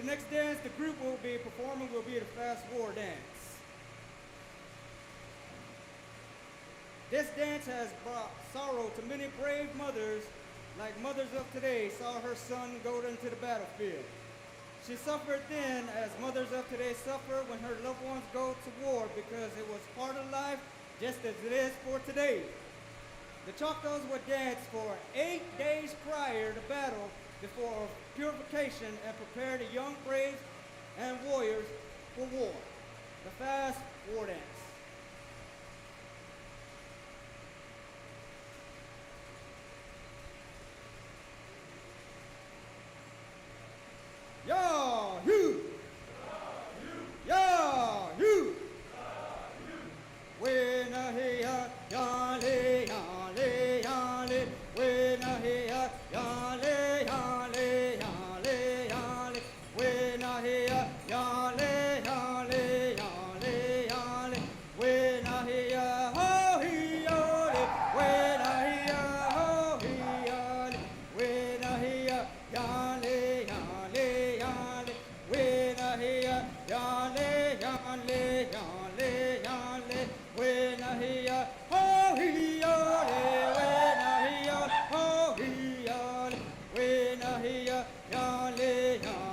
The next dance the group will be performing will be the fast war dance. This dance has brought sorrow to many brave mothers, like mothers of today saw her son go into the battlefield. She suffered then as mothers of today suffer when her loved ones go to war because it was part of life just as it is for today. The Choctaws would dance for 8 days prior to battle before purification and prepare the young braves and warriors for war. The fast war dance. Yahoo! Yahoo! When I hear yale, yale, yale, when I hear yale, yale, yale, yale, when I hear yale, yale, yale, yale, when I hear ho he yale, when I hear ho he yale, when I hear yale, yale, yale, when I hear yale, yale, yale, yale, when I hear ho he yale, when I hear ho he yale, when I hear yale, yale, yale,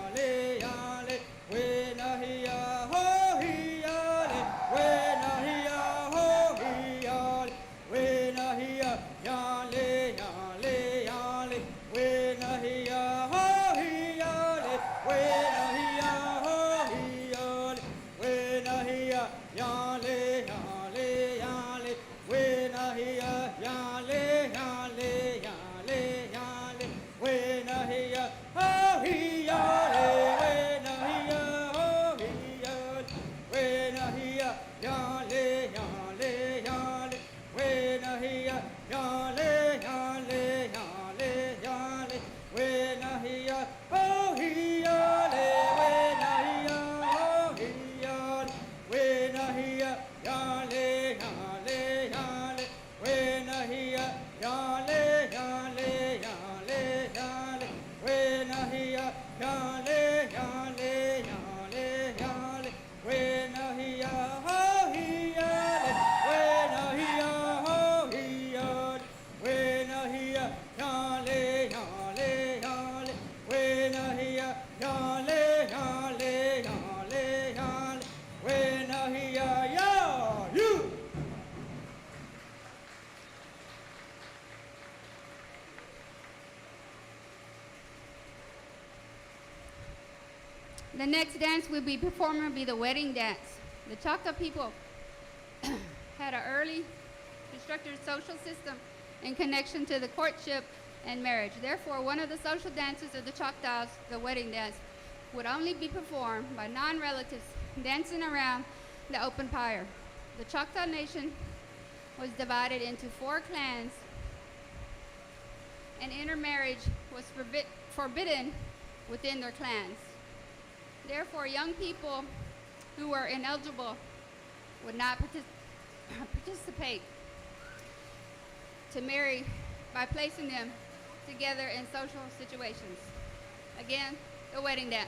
when I hear ho he yale, when I hear ho he yale, when I hear yale, yale, yale, when I hear ho he yale, when I hear ho he yale, when I hear yale, yale, yale, when I hear yale, yale, yale, yale, when I hear ho he yale, when I hear ho he yale, when I hear yale, yale, yale, when I hear yale, yale, yale, yale, when I hear ho he yale, when I hear ho he yale, when I hear yale, yale, yale, when I hear yale, yale, yale, yale, when I hear yale, yale, yale, yale, when I hear ho he yale, when I hear ho he yale, when I hear yale, yale, yale, when I hear yale, yale, yale, yale, when I hear ya, you. The next dance we'll be performing will be the wedding dance. The Choctaw people had an early structured social system in connection to the courtship and marriage. Therefore, one of the social dances of the Choctaws, the wedding dance, would only be performed by non-relatives dancing around the open pyre. The Choctaw Nation was divided into 4 clans, and intermarriage was forbidden within their clans. Therefore, young people who were ineligible would not participate to marry by placing them together in social situations. Again, the wedding dance.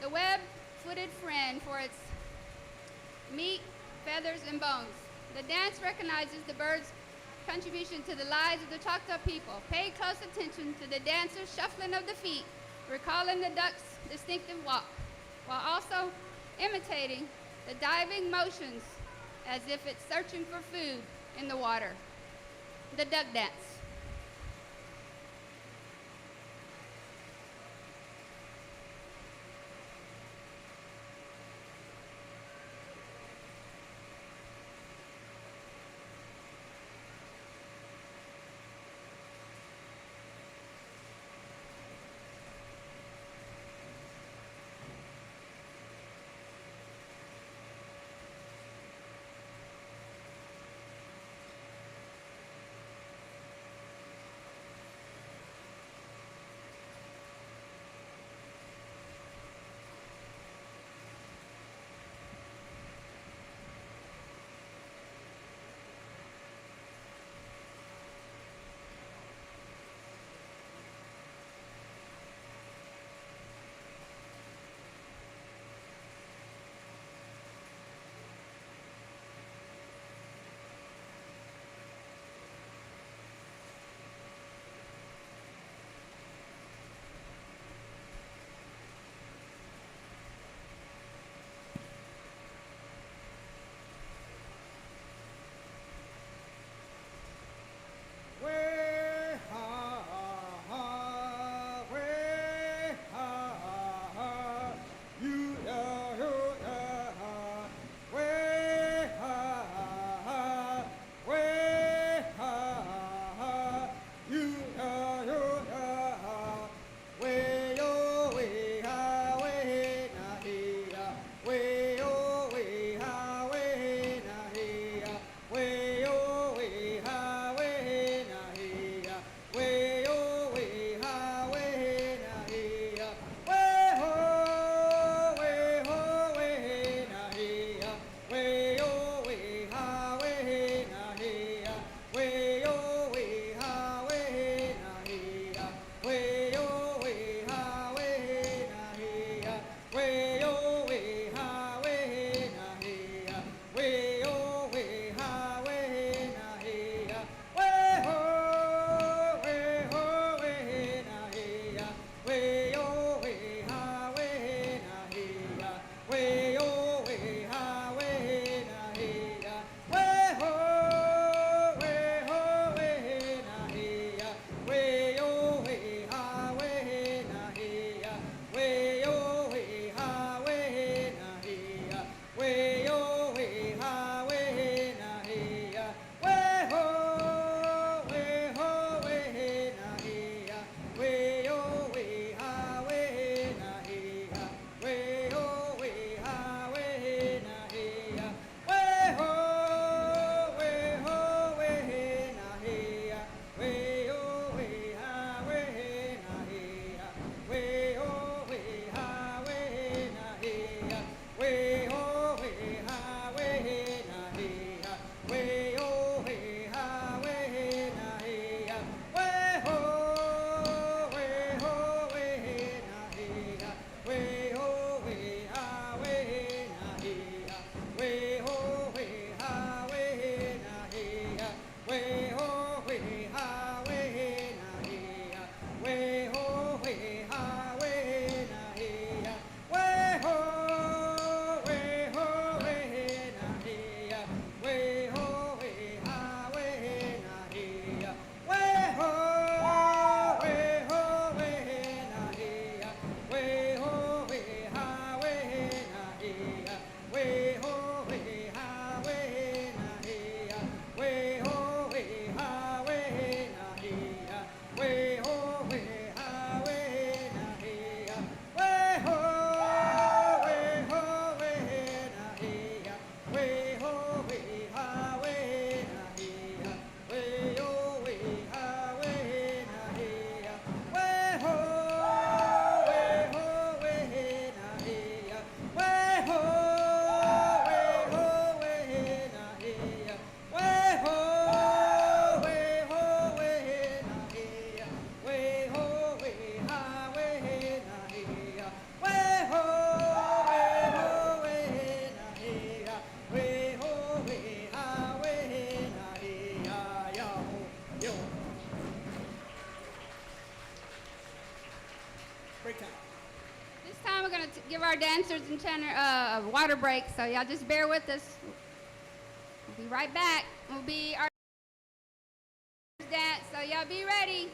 the web-footed friend for its meat, feathers, and bones. The dance recognizes the bird's contribution to the lives of the Choctaw people. Pay close attention to the dancer's shuffling of the feet, recalling the duck's distinctive walk, while also imitating the diving motions as if it's searching for food in the water. The duck dance. our dancers and water break, so y'all just bear with us. We'll be right back. We'll be our dance, so y'all be ready.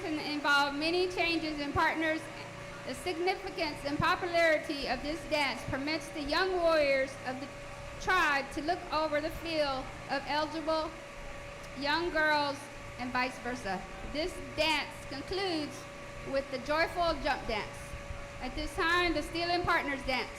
can involve many changes in partners. The significance and popularity of this dance permits the young warriors of the tribe to look over the field of eligible young girls and vice versa. This dance concludes with the joyful jump dance. At this time, the Stealing Partners dance.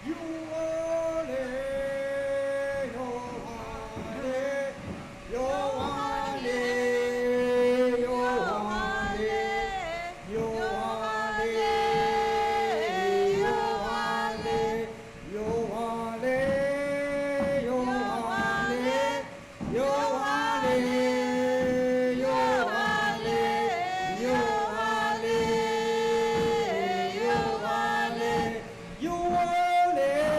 You want it, you want it, you want it, you want it, you want it, you want it, you want it, you want it, you want it, you want it, you want it, you want it, you want it.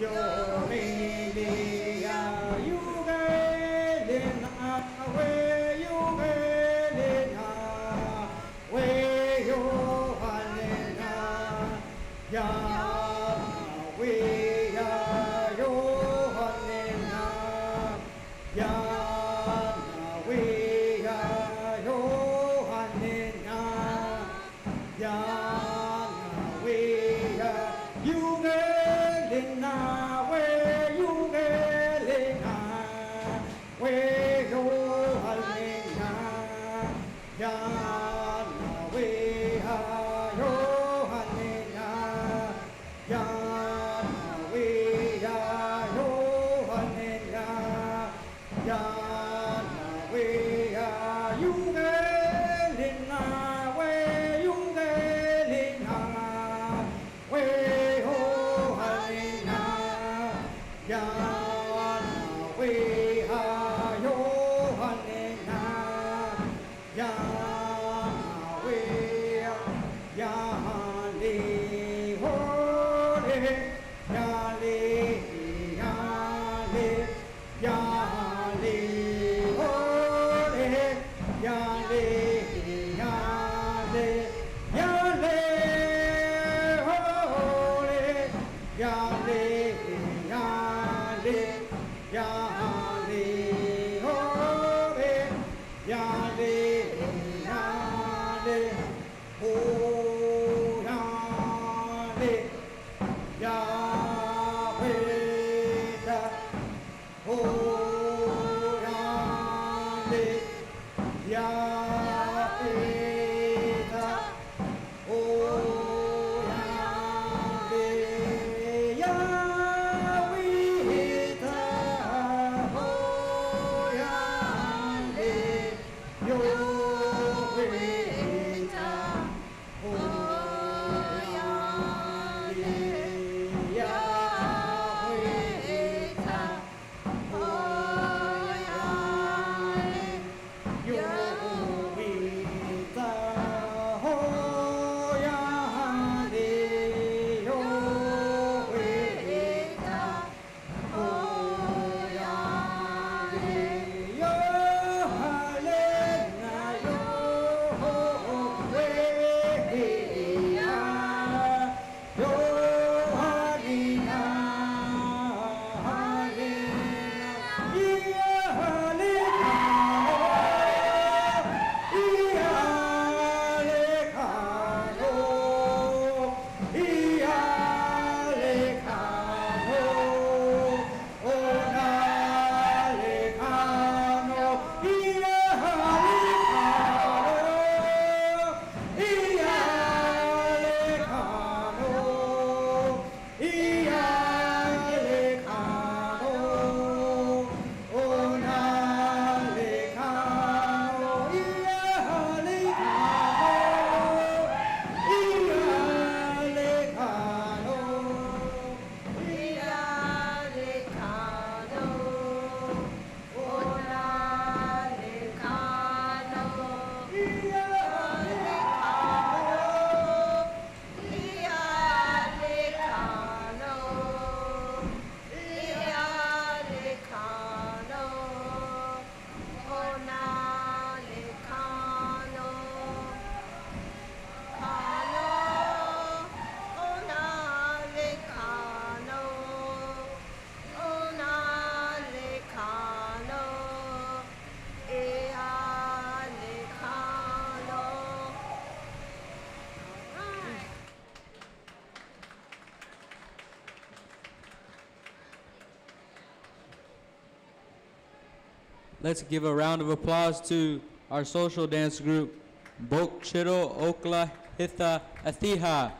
yo me le ya yu ge le na we yu ge le na we yo ha le na ya we ya yo ha le na ya we ya yo ha le na ya we ya yu ge le na we yu ge le na we yo ha le na ya we ha yo ha le na ya we ya yo ha le na ya we ya yu ge le na we yu ge le na we ho ha le na ya we ha yo ha le na ya we ya le ho le ya le ya le ya le ho le ya le ya le ya le ho le ya le ya le ya le ho le ya le ya le ho ya le ya we da ho ya le ya we da ho ya le ya we da ho ya le yo we da ho ya le ya we da ho ya le yo we da ho ya le yo we da ho ya le yo ha le na yo ho we ya yo ha ni na ha le na ya ha le na ya le ka no ya le ka no o na le ka no ya ha le ka no ya le ka no ya le ka no o na le ka no ya ha le ka no ya le ka no Let's give a round of applause to our social dance group, Bok Chitto Okla Hitha Athiha.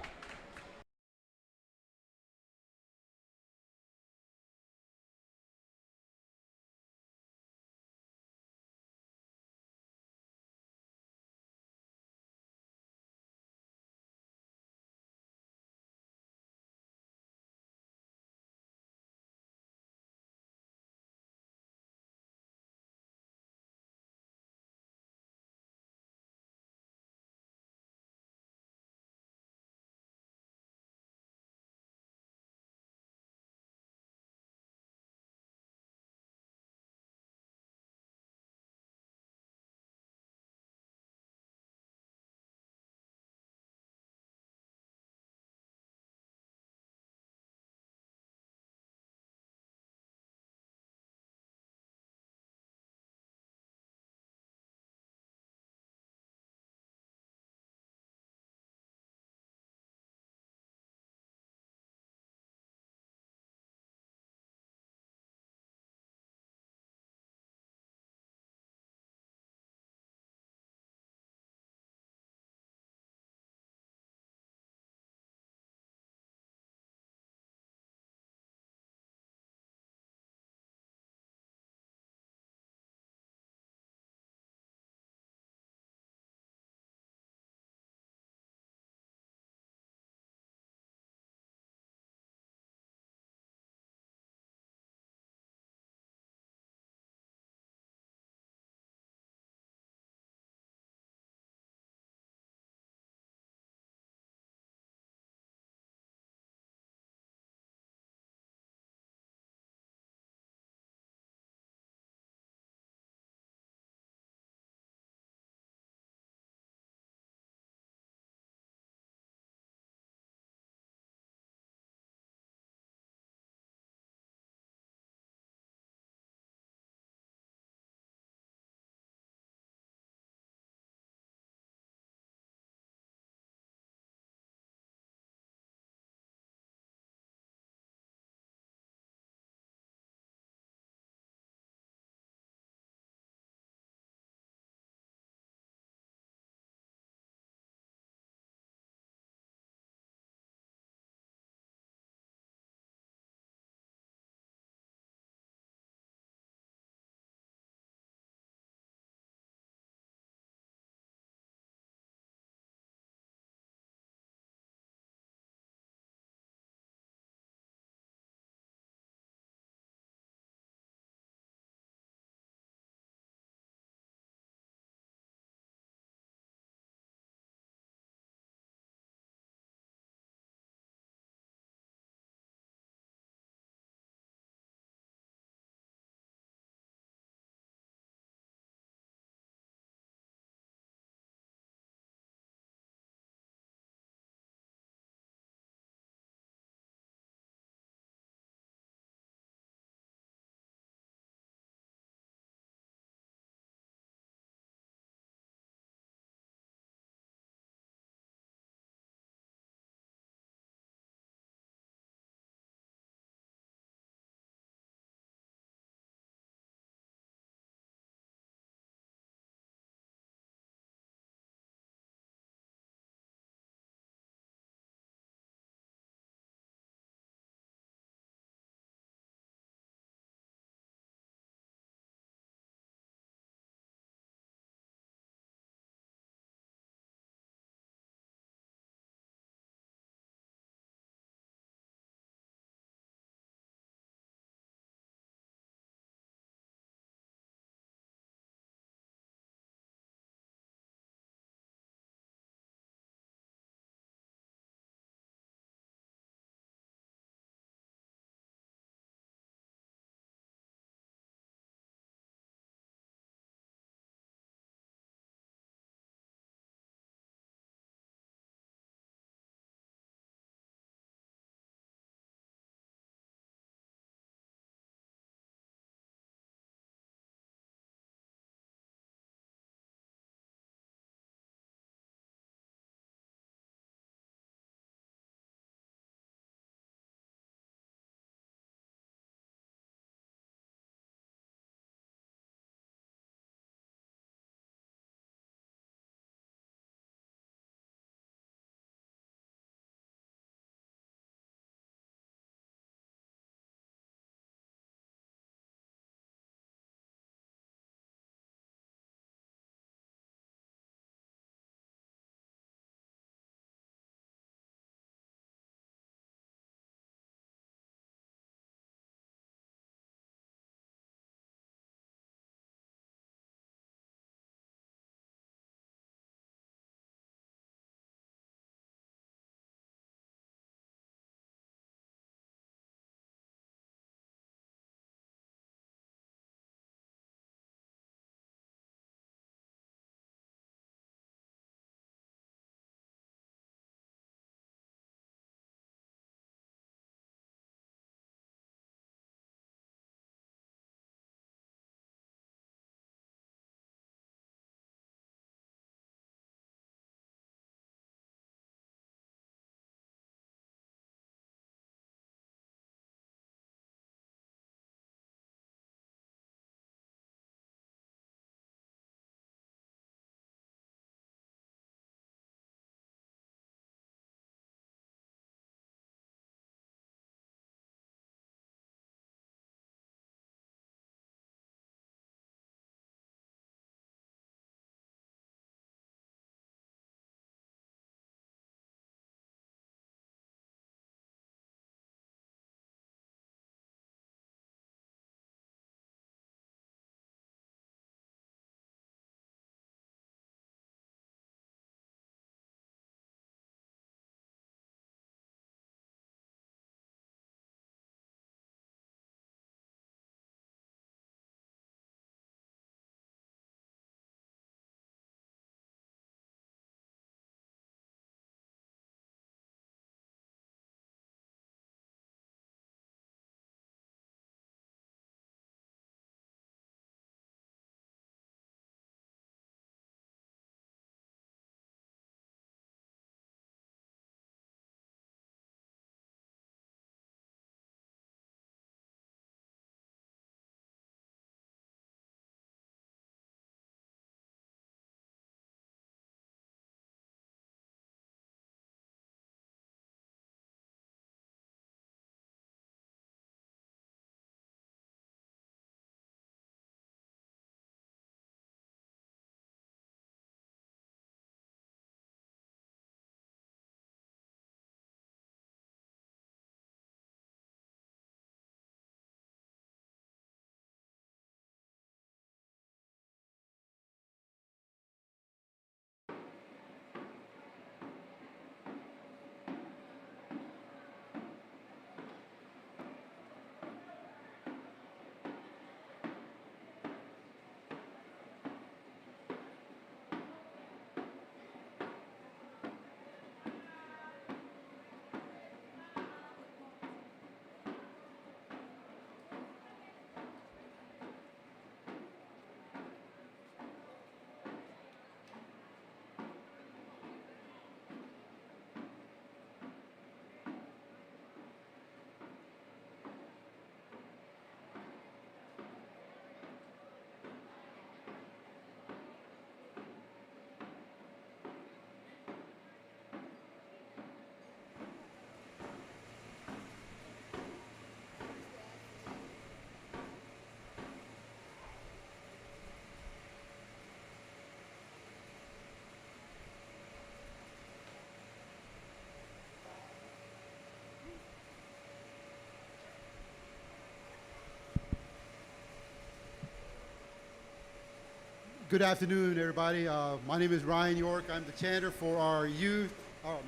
Good afternoon, everybody. My name is Ryan York. I'm the chanter for our youth, our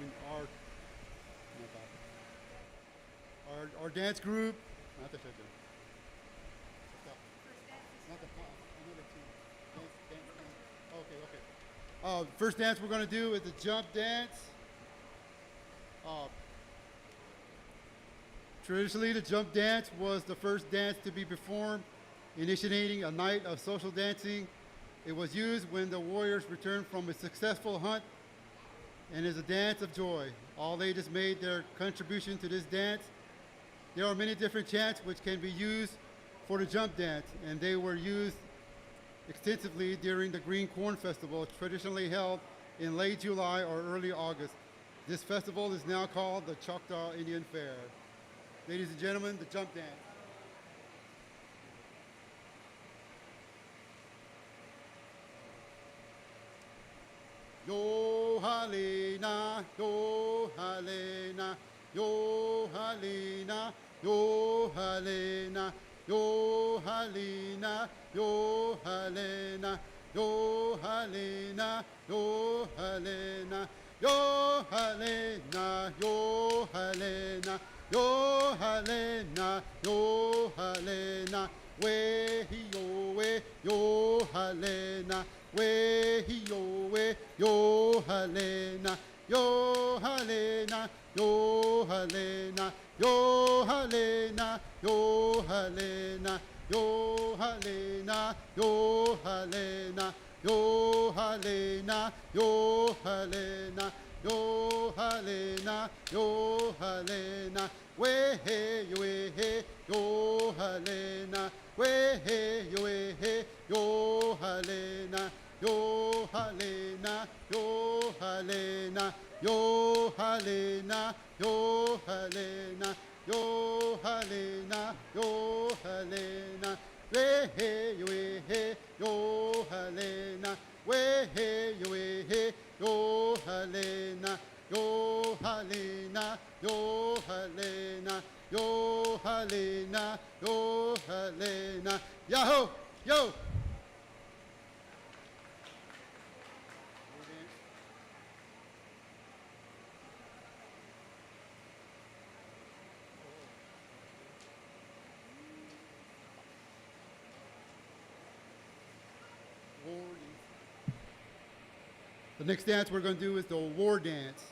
dance group. First dance we're going to do is the jump dance. Traditionally, the jump dance was the first dance to be performed, initiating a night of social dancing. It was used when the warriors returned from a successful hunt and is a dance of joy. All ages made their contribution to this dance. There are many different chants which can be used for the jump dance, and they were used extensively during the Green Corn Festival, traditionally held in late July or early August. This festival is now called the Choctaw Indian Fair. Ladies and gentlemen, the jump dance. Yo halina, yo halina, yo halina, yo halina, yo halina, yo halina, yo halina, yo halina, yo halina, yo halina, yo halina, yo halina, we yo we yo halina. We yo we yo halena yo halena yo halena yo halena yo halena yo halena yo halena yo halena yo halena yo halena yo halena we hey yo halena we hey yo halena yo halena yo halena yo halena yo halena yo halena yo halena we hey yo halena we hey yo halena yo halena yo halena yo halena yo halena yahoo yo. The next dance we're going to do is the war dance.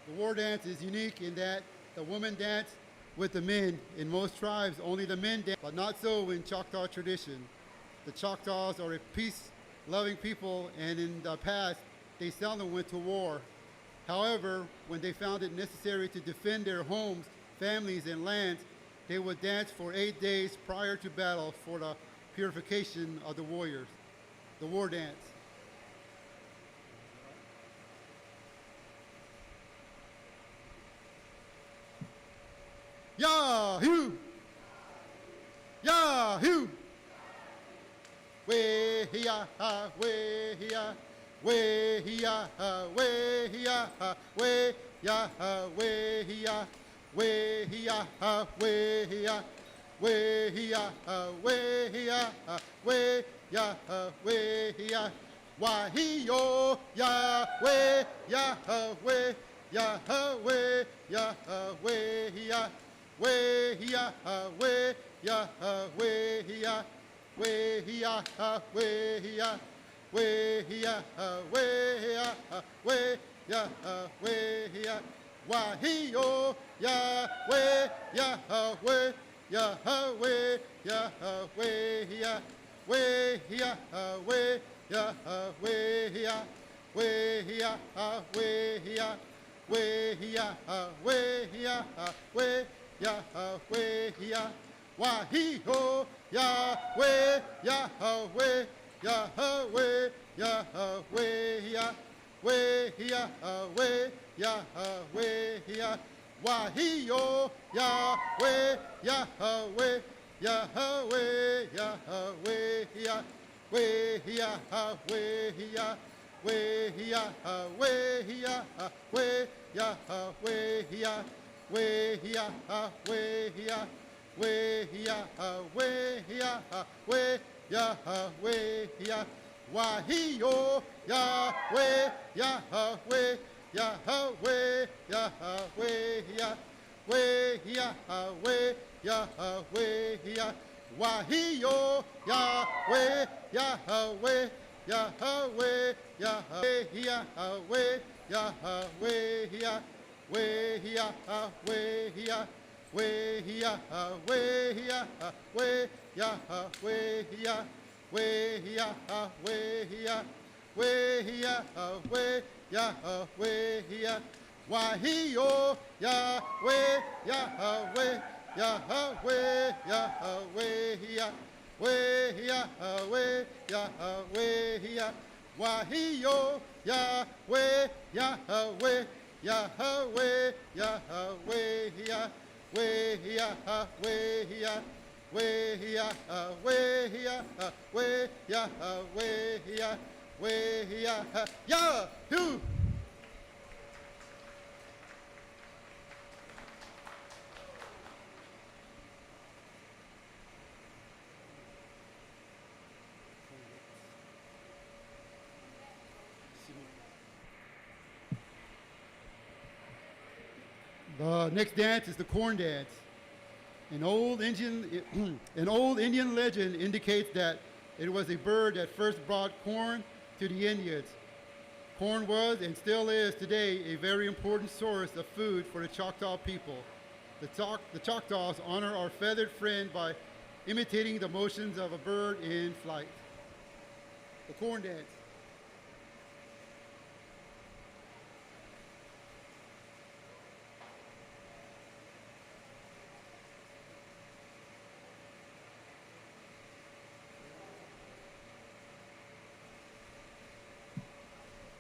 The war dance is unique in that the women dance with the men. In most tribes, only the men dance, but not so in Choctaw tradition. The Choctaws are a peace-loving people, and in the past, they seldom went to war. However, when they found it necessary to defend their homes, families, and lands, they would dance for 8 days prior to battle for the purification of the warriors. The war dance. Yahoo! Yahoo! Way ya ha, way ya, way ya ha, way ya ha, way ya ha, way ya, way ya ha, way ya, way ya ha, way ya ha, way ya ha, way ya. Why he yo ya way ya ha, way ya ha, way ya ha, way ya. Way ya way ya way ya way ya way ya way ya way ya way ya way ya why he yo ya way ya way ya way ya way ya way ya way ya way ya way ya way ya way ya way ya way Yahweh, Yah, Wahio, Yahweh, Yahweh, Yahweh, Yahweh, Yahweh, Yahweh, Yahweh, Yah, Wahio, Yahweh, Yahweh, Yahweh, Yahweh, Yahweh, Yahweh, Yahweh, Yahweh, Yahweh, Yahweh, Yah. Way ya way ya way ya way ya way Yahweh, Wahio, Yahweh, Yahweh, Yahweh, Yahweh, Yahweh, Yahweh, Yahweh, Wahio, Yahweh, Yahweh, Yahweh, Yahweh, Yahweh, Yahweh, Yahweh, Yahweh, Yahweh, Yahweh, Yahweh, Yahweh, Yahweh, Yahweh, Yahweh, Yahweh, Wahio, Yahweh, Yahweh, Yahweh, Yahweh, Yahweh, Yahweh, Yahweh, Wahio, Yahweh, Yahweh, Yahweh, Yahweh, Yahweh, Yahweh, Yahweh, Yahweh, Yahweh, Yahweh, Yahweh, Yahoo! The next dance is the corn dance. An old Indian legend indicates that it was a bird that first brought corn to the Indians. Corn was and still is today a very important source of food for the Choctaw people. The Choctaws honor our feathered friend by imitating the motions of a bird in flight. The corn dance.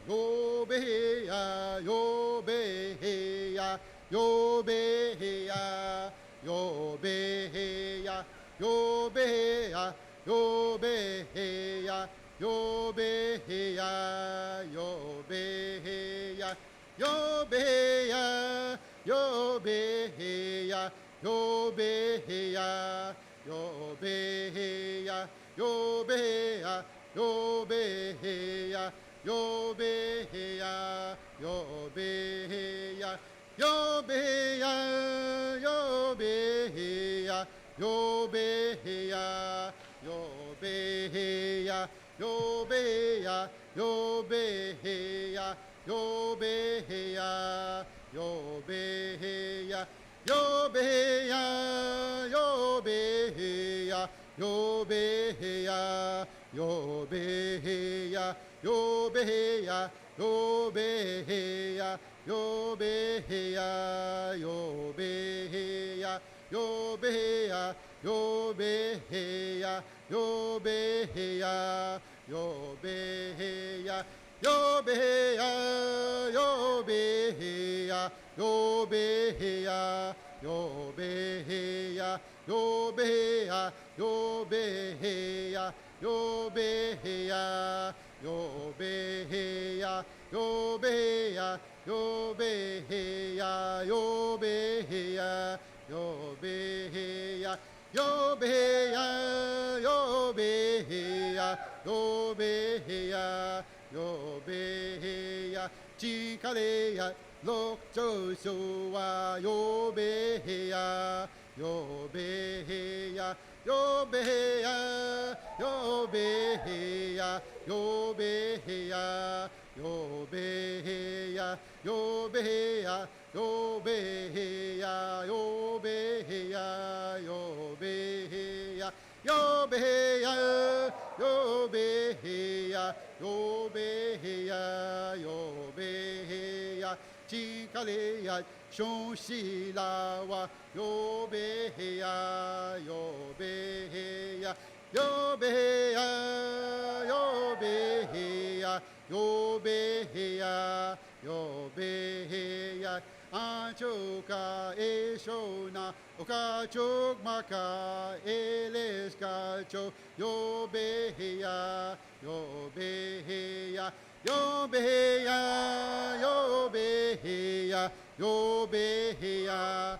Yo beheya, yo beheya, yo beheya, yo beheya, yo beheya, yo beheya, yo beheya, yo beheya, yo beheya, yo beheya, yo beheya, yo beheya, yo beheya, yo beheya. Yo beheya, yo beheya, yo beheya, yo beheya, yo beheya, yo beheya, yo beheya, yo beheya, yo beheya, yo beheya, yo beheya, yo beheya, yo beheya, yo beheya. Yo beheya, yo beheya, yo beheya, yo beheya, yo beheya, yo beheya, yo beheya, yo beheya, yo beheya, yo beheya, yo beheya, yo beheya, yo beheya, yo beheya, yo beheya. Yo beheya, yo beheya, yo beheya, yo beheya, yo beheya, yo beheya, yo beheya, yo beheya, yo beheya, chikaleya, lok joshua, yo beheya, yo beheya, yo beheya, yo beheya, yo beheya, yo beheya, yo beheya, yo beheya, yo beheya, yo beheya, yo beheya, yo beheya, yo beheya, yo beheya, chikaleya, shonshilawa, yo beheya, yo beheya, yo beheya, yo beheya, yo beheya, yo beheya, anchoka eshona, okachok maka eleskacho, yo beheya, yo beheya, yo beheya, yo beheya, yo beheya,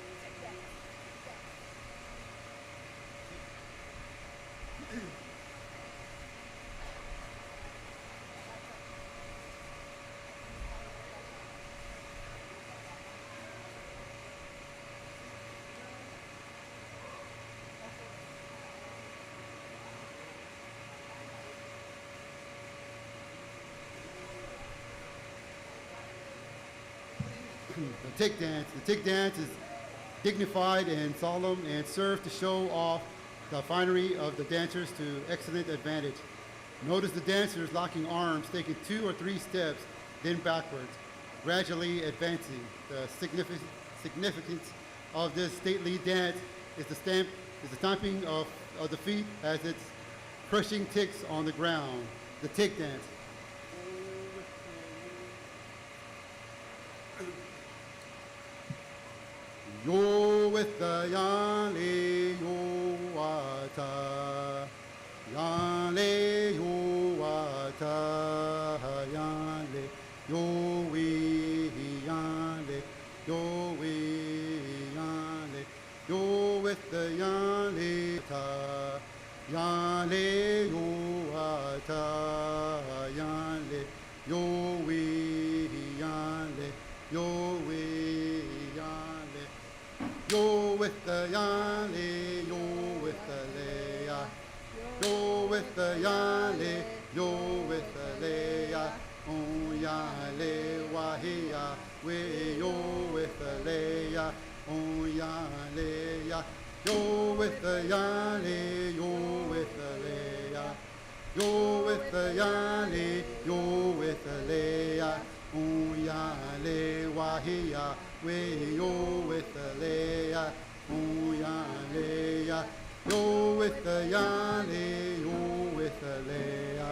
The tick dance. The tick dance is dignified and solemn and serves to show off the finery of the dancers to excellent advantage. Notice the dancers locking arms, taking 2 or 3 steps, then backwards, gradually advancing. The significance of this stately dance is the stamping of the feet as it's crushing ticks on the ground. The tick dance. Yo with the yale yo wata, yale yo wata, yale yo we yale yo we yale yo with the yale ta, yale yo wata, yale yo we yale yo we yale. Yo with the yale, yo with the leya. Yo with the yale, yo with the leya. Oh yale wahia, we yo with the leya. Oh yale ya. Yo with the yale, yo with the leya. Yo with the yale, yo with the leya. Oh yale wahia, we yo with the leya. Oh yale, yo with the yale, yo with the leya.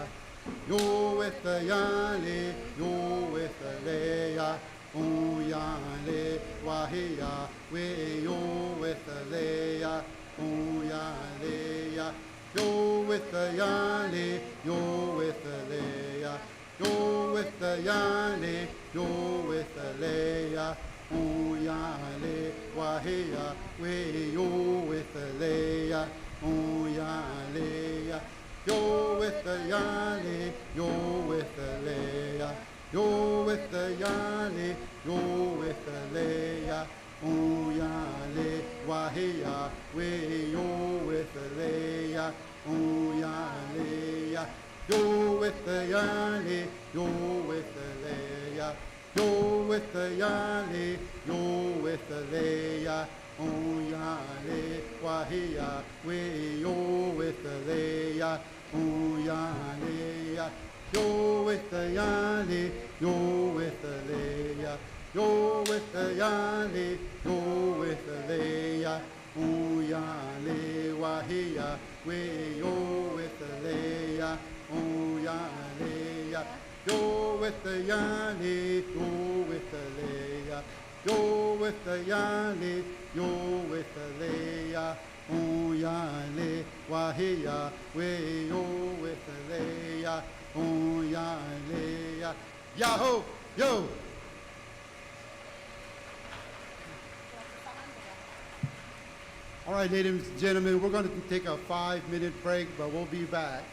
Yo with the yale, yo with the leya. Oh yale wahia, we yo with the leya. Oh yale, yo with the yale, yo with the leya. Yo with the yale, yo with the leya. Oh yale wahia, we yo with the leya. Oh yale, yo with the yale, yo with the leya. Yo with the yale, yo with the leya. Oh yale wahia, we yo with the leya. Oh yale, yo with the yale, yo with the leya. Yo with the yale, yo with the leya. Oh yale wahia, we yo with the leya. Oh yale, yo with the yale, yo with the leya. Yo with the yale, yo with the leya. Oh yale wahia, we yo with the leya. Oh yale, yo with the yale, yo with the leya. Yo with the yale, yo with the leya. Oh yale wahia, we yo with the leya. Oh yale, yahoo, yo. All right, ladies and gentlemen, we're going to take a 5-minute break, but we'll be back.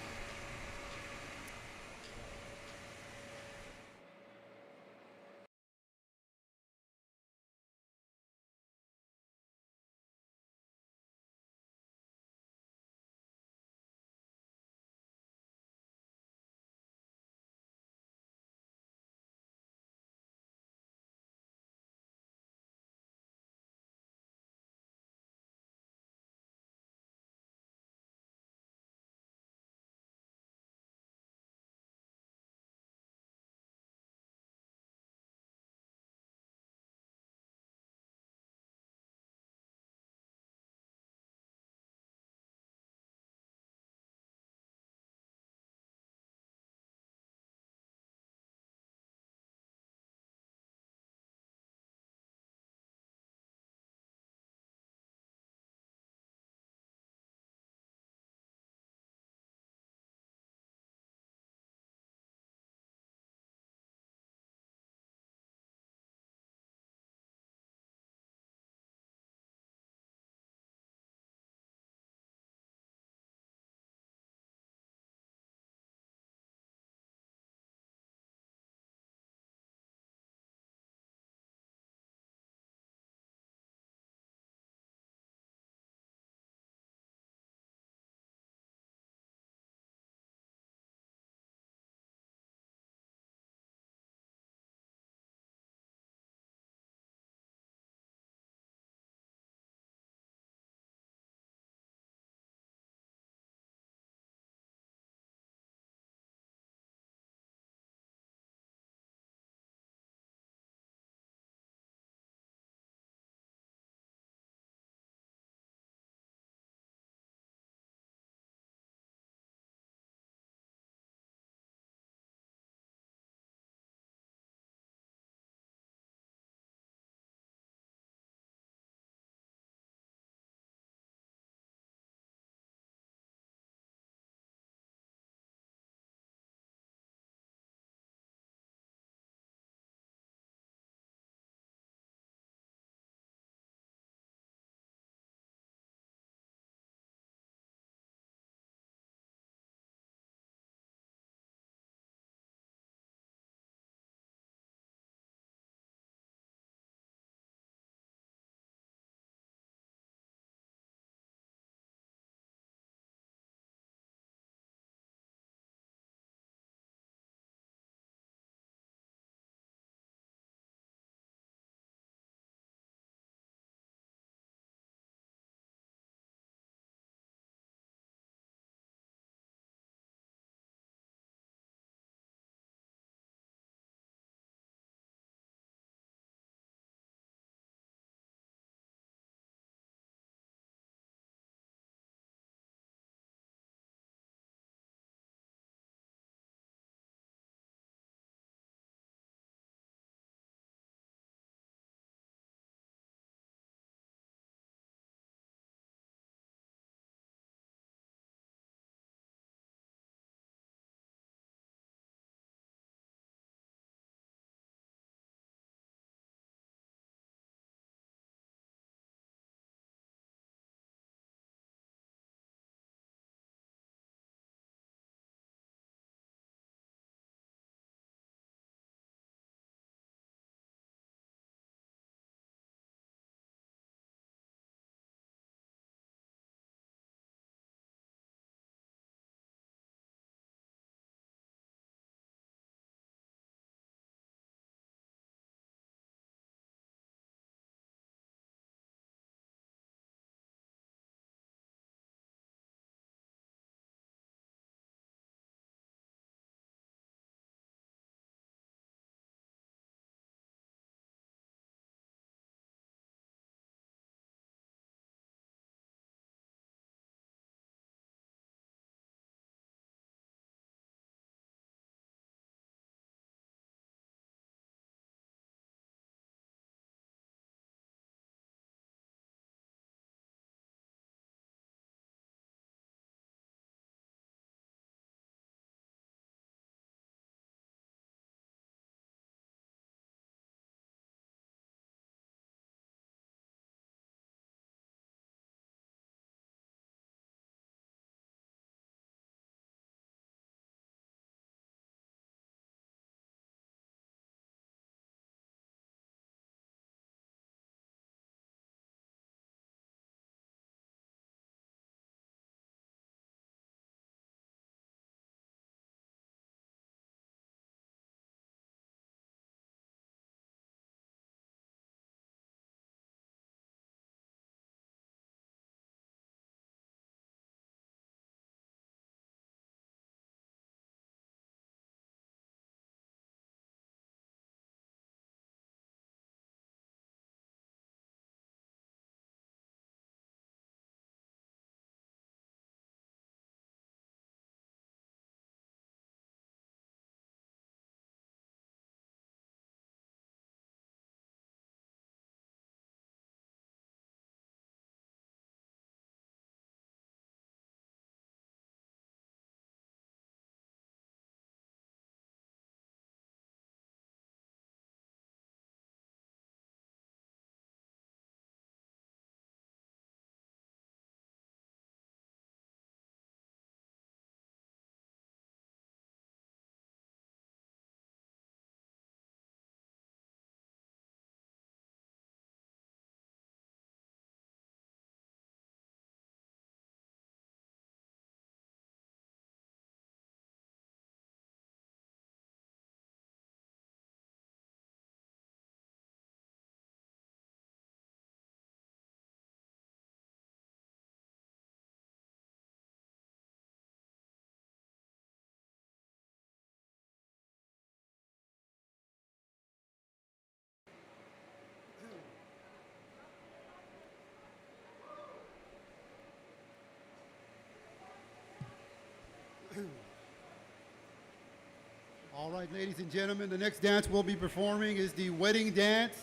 All right, ladies and gentlemen, the next dance we'll be performing is the wedding dance.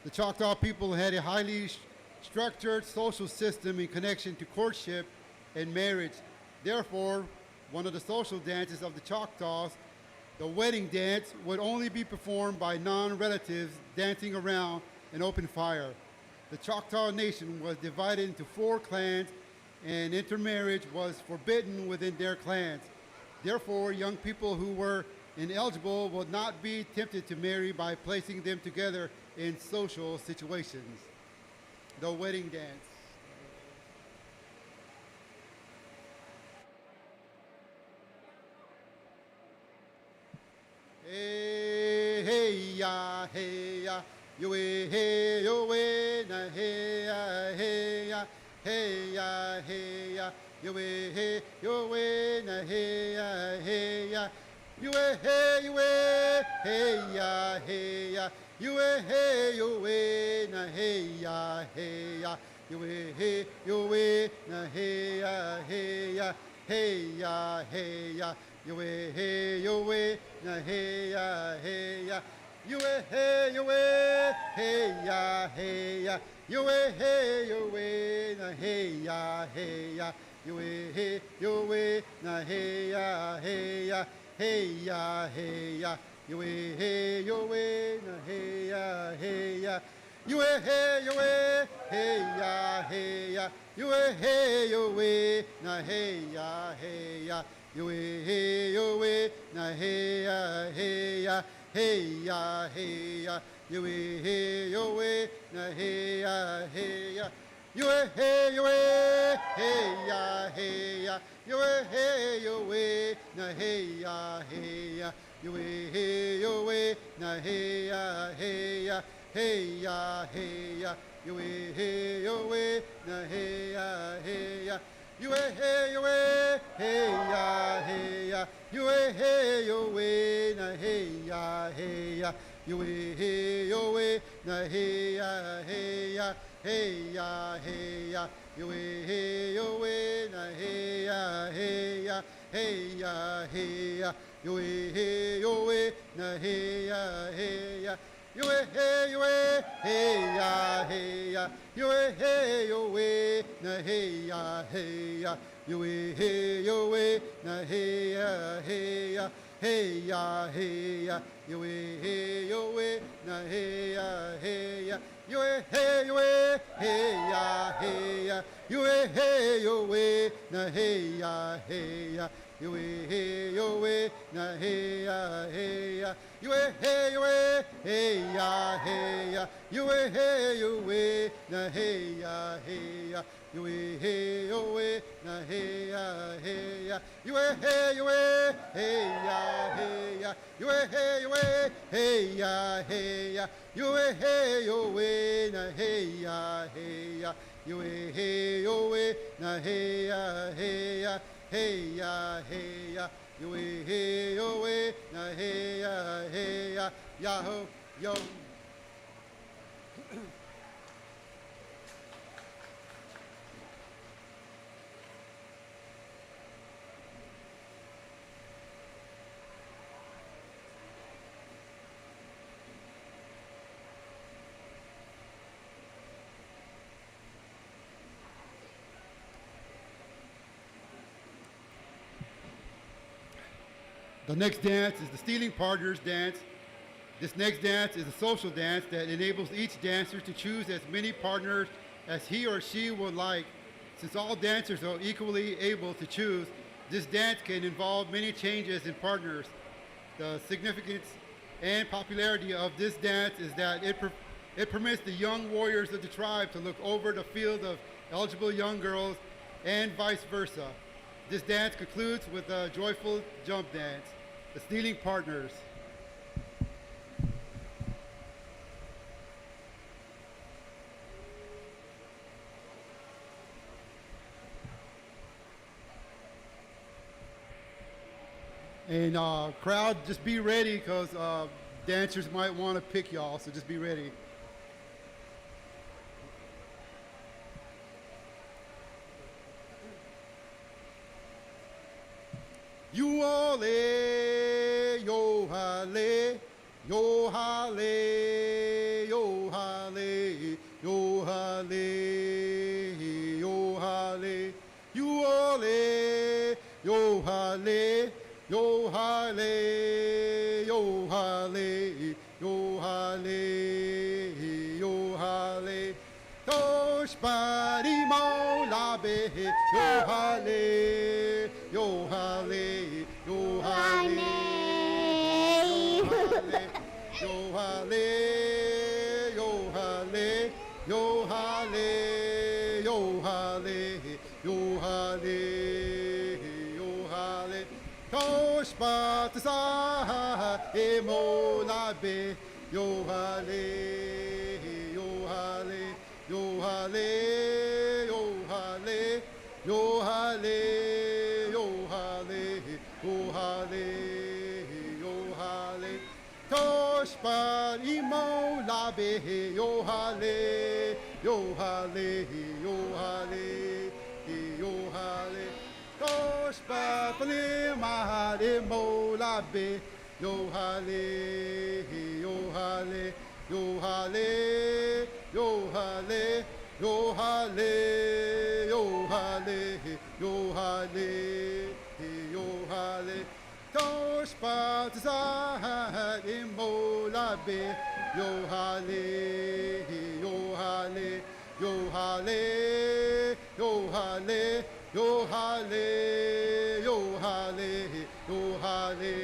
The Choctaw people had a highly structured social system in connection to courtship and marriage. Therefore, one of the social dances of the Choctaws, the wedding dance, would only be performed by non-relatives dancing around an open fire. The Choctaw Nation was divided into 4 clans, and intermarriage was forbidden within their clans. Therefore, young people who were ineligible would not be tempted to marry by placing them together in social situations. The wedding dance. Hey, hey, ya, hey, ya, yo, hey, yo, na, hey, ya, hey, ya, hey, ya, hey, ya, yo, hey, yo, na, hey, ya, hey, ya, yo, hey, yo, hey, ya, hey, ya, yo, hey, yo, na, hey, ya, hey, ya, yo, hey, yo, na, hey, ya, hey, ya, hey, ya, hey, ya. Yo hey yo na hey ya hey ya. Yo hey yo hey ya hey ya. Yo hey yo na hey ya hey ya. Yo hey yo na hey ya hey ya. Hey ya hey ya. Yo hey yo na hey ya hey ya. Yo hey yo hey ya hey ya. Yo hey yo na hey ya hey ya. Yo hey yo na hey ya hey ya hey ya hey ya. Yo hey yo na hey ya hey ya. Yo hey yo hey ya hey ya. Yo hey yo na hey ya hey ya. Yo hey yo na hey ya hey ya. Hey ya hey ya. Yo hey yo na hey ya hey ya. You hey yo hey ya hey ya. You hey yo na hey ya hey ya. You hey yo na hey ya hey ya. Hey ya hey ya. You hey yo na hey ya hey ya. Hey ya hey ya. You hey yo na hey ya hey ya. You hey yo hey ya hey ya. You hey yo na hey ya hey ya. You hey yo na hey ya hey ya. Hey ya hey ya. You hey yo na hey ya hey ya. You hey yo hey ya hey ya. You hey yo na hey ya hey ya. You hey yo na hey ya hey ya. You hey yo hey ya hey ya. You hey yo na hey ya hey ya. You hey yo na hey ya hey ya. You hey yo hey ya hey ya. You hey yo hey ya hey ya. You hey yo na hey ya hey ya. You hey yo na hey ya hey ya. Hey ya hey ya. You hey yo na hey ya hey ya. Yahoo yo. The next dance is the stealing partners dance. This next dance is a social dance that enables each dancer to choose as many partners as he or she would like. Since all dancers are equally able to choose, this dance can involve many changes in partners. The significance and popularity of this dance is that it permits the young warriors of the tribe to look over the field of eligible young girls and vice versa. This dance concludes with a joyful jump dance, the stealing partners. And crowd, just be ready because dancers might want to pick y'all, so just be ready. ole, yo hale, yo hale, yo hale, yo hale, yo hale, you ole, yo hale, yo hale, yo hale, yo hale, yo hale. Tosh bari mo labe, yo hale, yo hale, yo hale, yo hale, yo hale, yo hale, yo hale, yo hale, yo hale. Tosh batsa emo labe, yo hale, yo hale. Yo hale, yo hale, yo hale, yo hale, yo hale, yo hale. Tosh par imo labe, yo hale, yo hale, yo hale, yo hale. Tosh par palima imo labe, yo hale, yo hale. Yo hale, yo hale, yo hale, yo hale, yo hale, yo hale. Tosh patza imo labe, yo hale, yo hale, yo hale, yo hale, yo hale, yo hale, yo hale,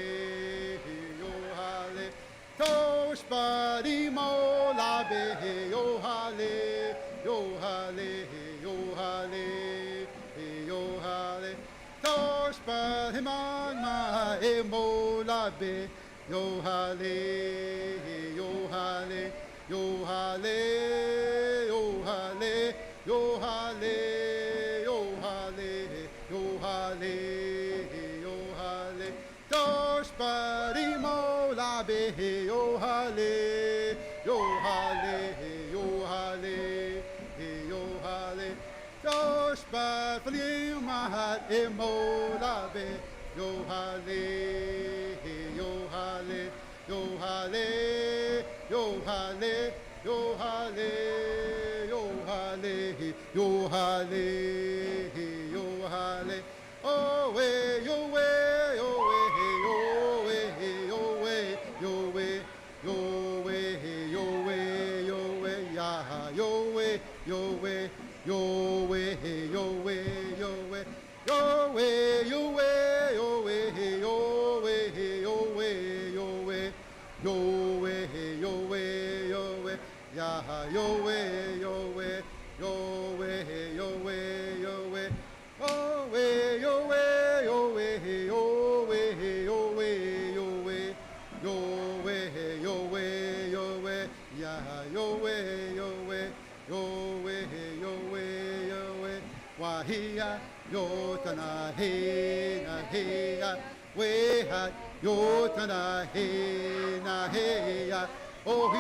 yo hale. Tosh bari mo labe, yo hale, yo hale, yo hale, yo hale. Tosh bari ma mo labe, yo hale, yo hale, yo hale, yo hale, yo hale, yo hale, yo hale, yo hale. Tosh bari mo labe, yo hale, yo hale, yo hale, yo hale. Tosh bari ma emo labe, yo hale, yo hale, yo hale, yo hale, yo hale, yo hale, yo hale, yo hale. Oh way, yo way, yo way, yo way, yo way, yo way, yo way, yo way, yo way, yeah, yo way, yo way, yo way, yo way, yo way, yo way, yo way, yo way, yo way, yo way, yo way, yo way, yo way, yo way, yeah, yo way, yo way, yo way, yo way, yo way. Oh way, yo way, yo way, yo way, yo way, yo way, yo way, yo way, yo way, yeah, yo way, yo way, yo way, yo way, yo way. Wahia, yo tana he na he ya, way hat, yo tana he na he ya. Oh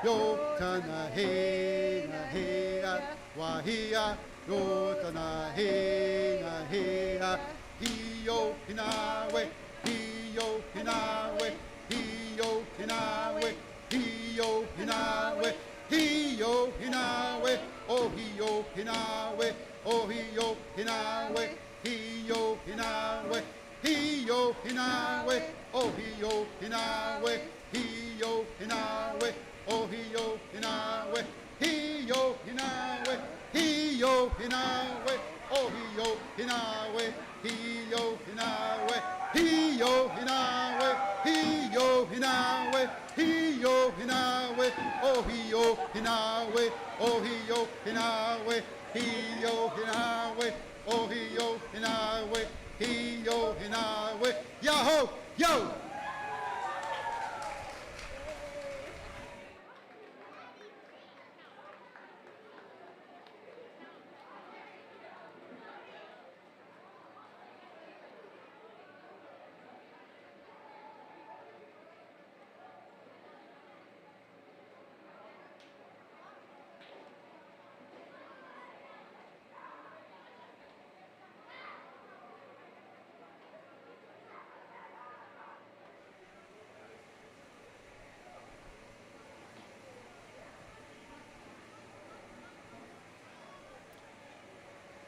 yo tana he na he ya, wahia. Yo tana he na he ha, he yo hinawe, he yo hinawe, he yo hinawe, he yo hinawe, he yo hinawe, oh he yo hinawe, oh he yo hinawe, he yo hinawe, he yo hinawe, oh he yo hinawe, he yo hinawe, oh he yo hinawe, he yo hinawe. He yo hinawe, oh he yo hinawe, he yo hinawe, he yo hinawe, he yo hinawe, he yo hinawe, oh he yo hinawe, oh he yo hinawe, he yo hinawe, oh he yo hinawe, he yo hinawe, Yahoo, yo.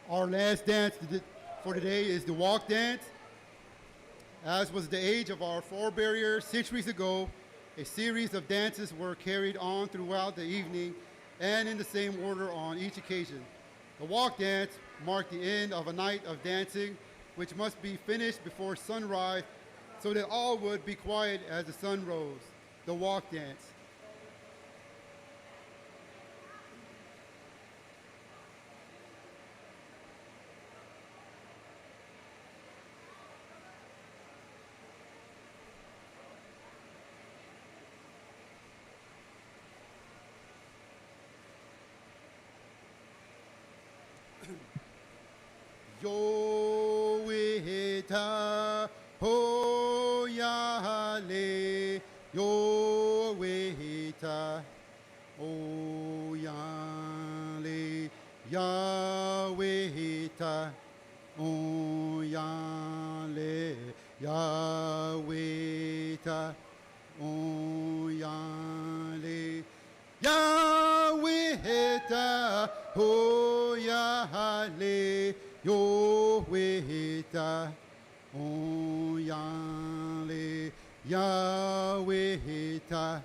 Our last dance for today is the walk dance. As was the age of our forebears centuries ago, a series of dances were carried on throughout the evening and in the same order on each occasion. The walk dance marked the end of a night of dancing, which must be finished before sunrise so that all would be quiet as the sun rose. The walk dance. Yo wehita ho ya le, yo wehita o ya le, ya wehita o ya le, ya wehita o ya le. Yahweh ta ho Yahweh Yahweh ta o Yahweh Yahweh ta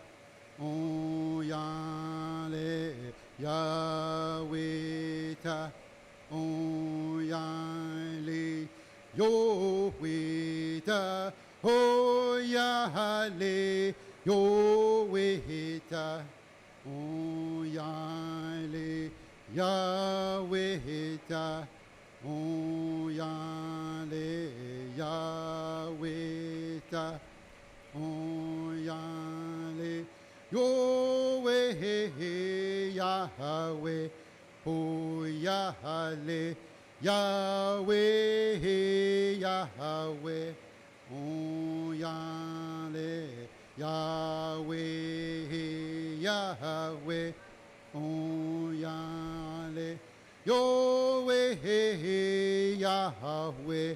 o Yahweh Yahweh ta o Yahweh Yahweh ta ho Yahweh Yahweh ta O Yahweh, Yahweh ta, O Yahweh, Yahweh ta, O Yahweh, Yahweh, Yahweh, O Yahweh, Yahweh, Yahweh, O Yahweh. Yahweh, Yahweh, O Yahweh, Yahweh, Yahweh,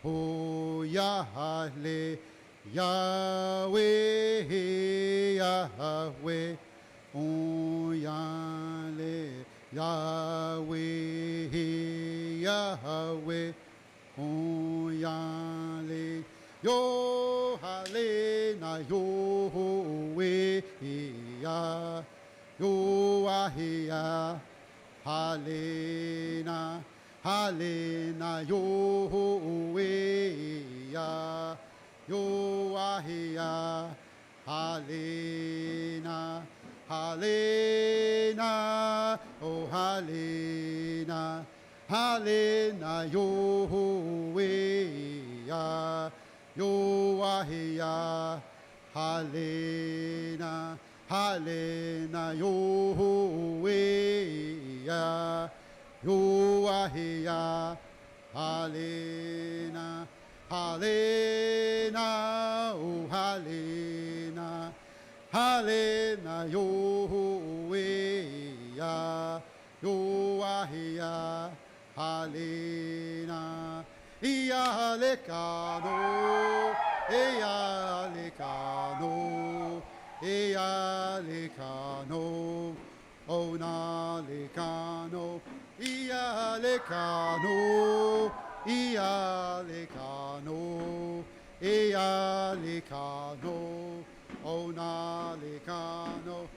O Yahweh, Yahweh, Yahweh, O Yahweh, Yahweh, Yahweh, O Yahweh. Yo halena yo we ya yo ahia halena halena yo we ya yo ahia halena halena oh halena halena yo we ya Yo ahia, halena, halena, yo ya. Yo ahia, halena, halena, oh halena, halena, yo ya. Yo ahia, halena. Ia lecano, ia lecano, ia lecano, ona lecano, ia lecano, ia lecano, ia lecano, ona lecano,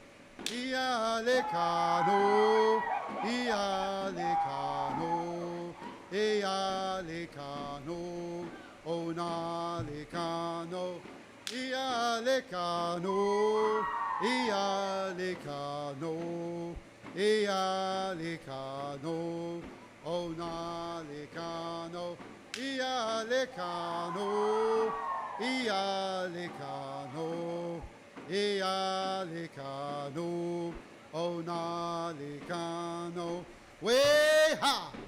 ia lecano, ia lecano. Ea lecano, ona lecano, ea lecano, ea lecano, ea lecano, ona lecano, ea lecano, ea lecano, ea lecano, ona lecano, weha!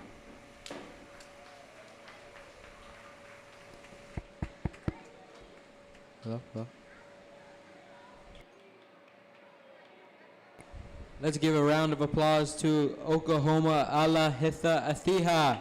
Hello? Let's give a round of applause to Oklahoma Ala Hitha Athiha.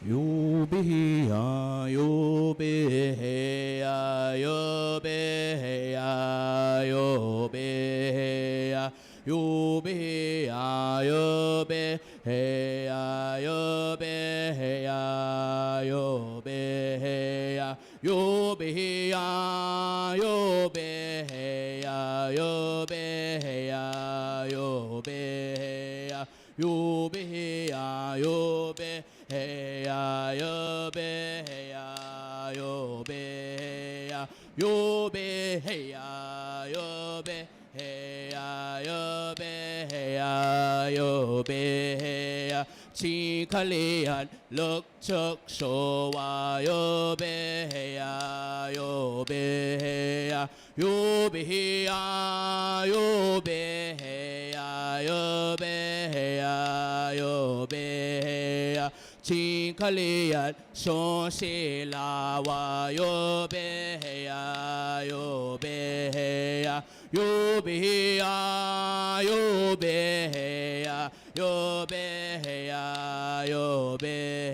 yo be ya, yo be ya, yo be ya, yo be ya, yo be ya, yo be ya, yo be ya, yo be ya, yo be ya, yo be ya, yo be ya, yo be ya, yo be ya, yo be hey ya, yo be hey ya, yo be ya, yo be hey ya, yo be hey ya, yo be hey ya, yo be hey ya, chi kalian look chuk so wa, yo be hey ya, yo be hey ya, yo be hey ya, yo be hey ya, yo be hey ya, yo be hey ya. Chi kalian so si la wa, yo be ya, yo be ya, yo be ya, yo be ya, yo be ya, yo be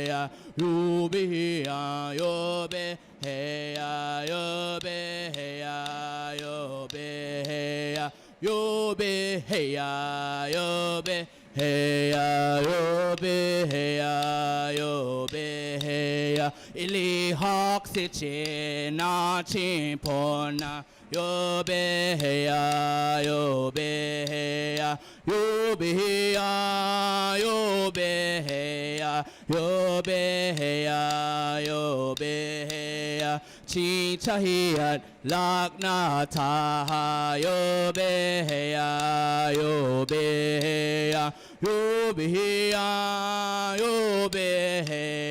ya, yo be ya, yo be ya, yo be ya, yo be ya, yo be ya, yo be hey ya, yo be hey ya, yo be hey ya, ili hawk si chin na chin pona, yo be hey ya, yo be hey ya, yo be hey ya, yo be hey ya, yo be hey ya, yo be hey ya, chi chahiyan lak na ta, yo be hey ya, yo be hey ya, yo be ya, yo be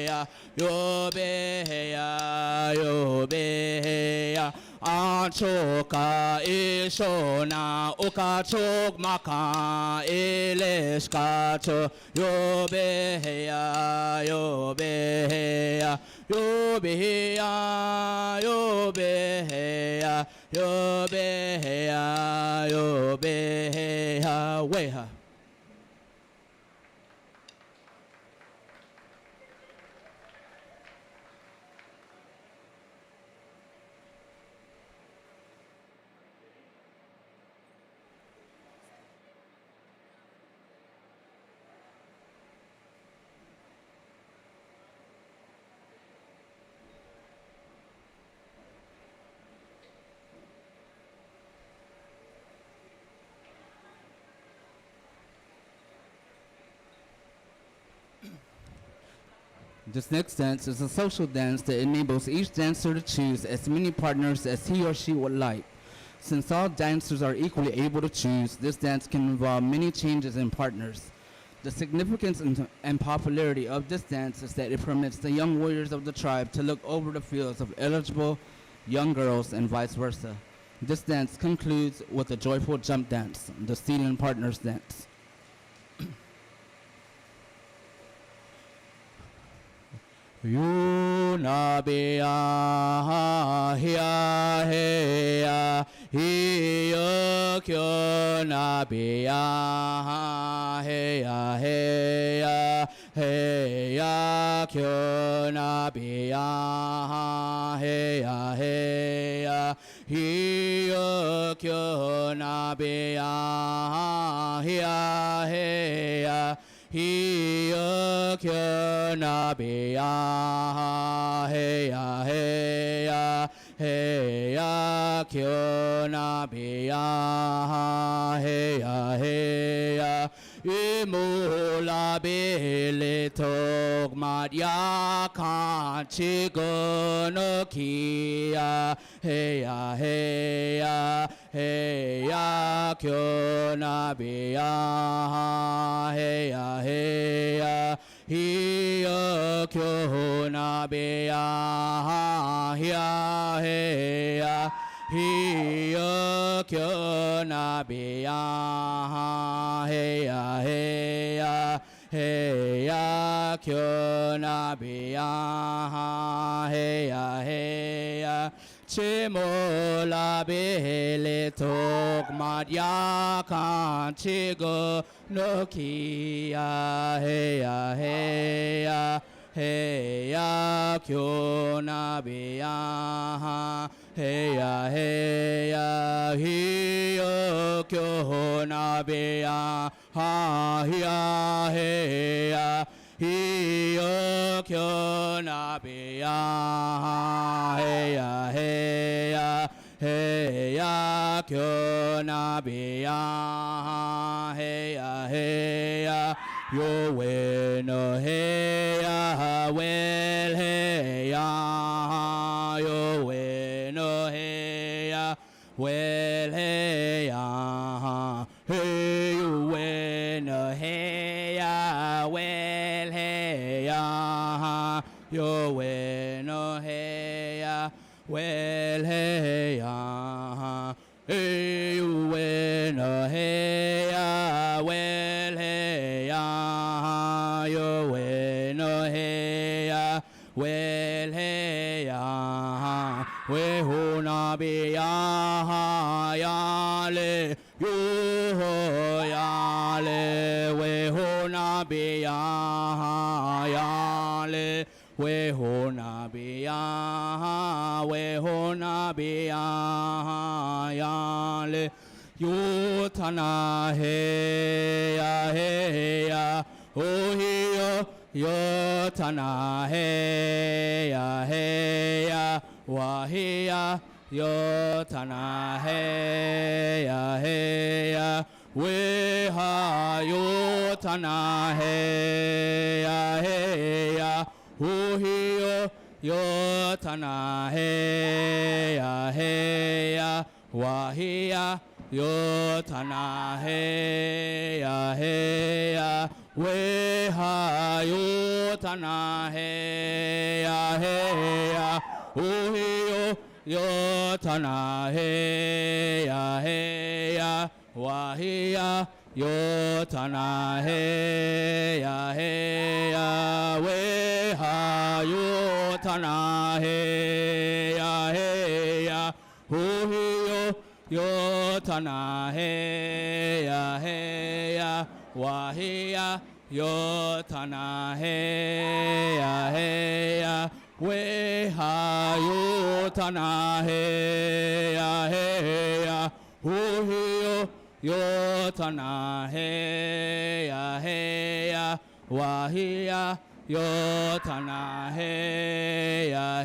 ya, yo be ya, yo be ya. Achoka ishona uka chok maka iles kacho, yo be ya, yo be ya, yo be ya, yo be ya, yo be ya, yo be ya, weha. This next dance is a social dance that enables each dancer to choose as many partners as he or she would like. Since all dancers are equally able to choose, this dance can involve many changes in partners. The significance and popularity of this dance is that it permits the young warriors of the tribe to look over the fields of eligible young girls and vice versa. This dance concludes with a joyful jump dance, the stealing partners dance. Yuna biya hiya heya hiya kyo na biya heya heya heya kyo na biya heya heya hiya kyo na biya hiya heya hiya kyo na biya heya heya heya kyo na biya heya heya imula bele tok mat ya kan chigono kia heya heya heya kyo na biya heya heya hiya kyo na biya hiya heya hiya kyo na biya heya heya heya kyo na biya heya heya Chimola bele tok mat ya kan chigo no kia heya heya hey ya kyo na be ya hey ya hi yo kyo na be ya ha hey ya hi yo kyo na be ya hey ya hey ya kyo na be ya hey ya yo we no hey ya well hey ya yo we no hey ya well hey ya hey you we no hey ya well hey ya yo we no hey ya well hey ya hey you we no hey ya well hey ya yo we no hey ya well hey ya we ho na be ya le yo ya le we ho na be ya le we ho na be we ho na be ya le yo tana he ya oh yo tana he ya wa he ya yo tana he ya we ha yo tana he ya oh yo tana he ya wa he ya yo tana he ya we ha yo tana he ya oh yo tana he ya wa he ya yo tana he ya we ha yo tana he ya oh yo tana he ya wa he ya yo tana he ya we ha yo tana he ya oh yo tana he ya wa he ya yo tana he ya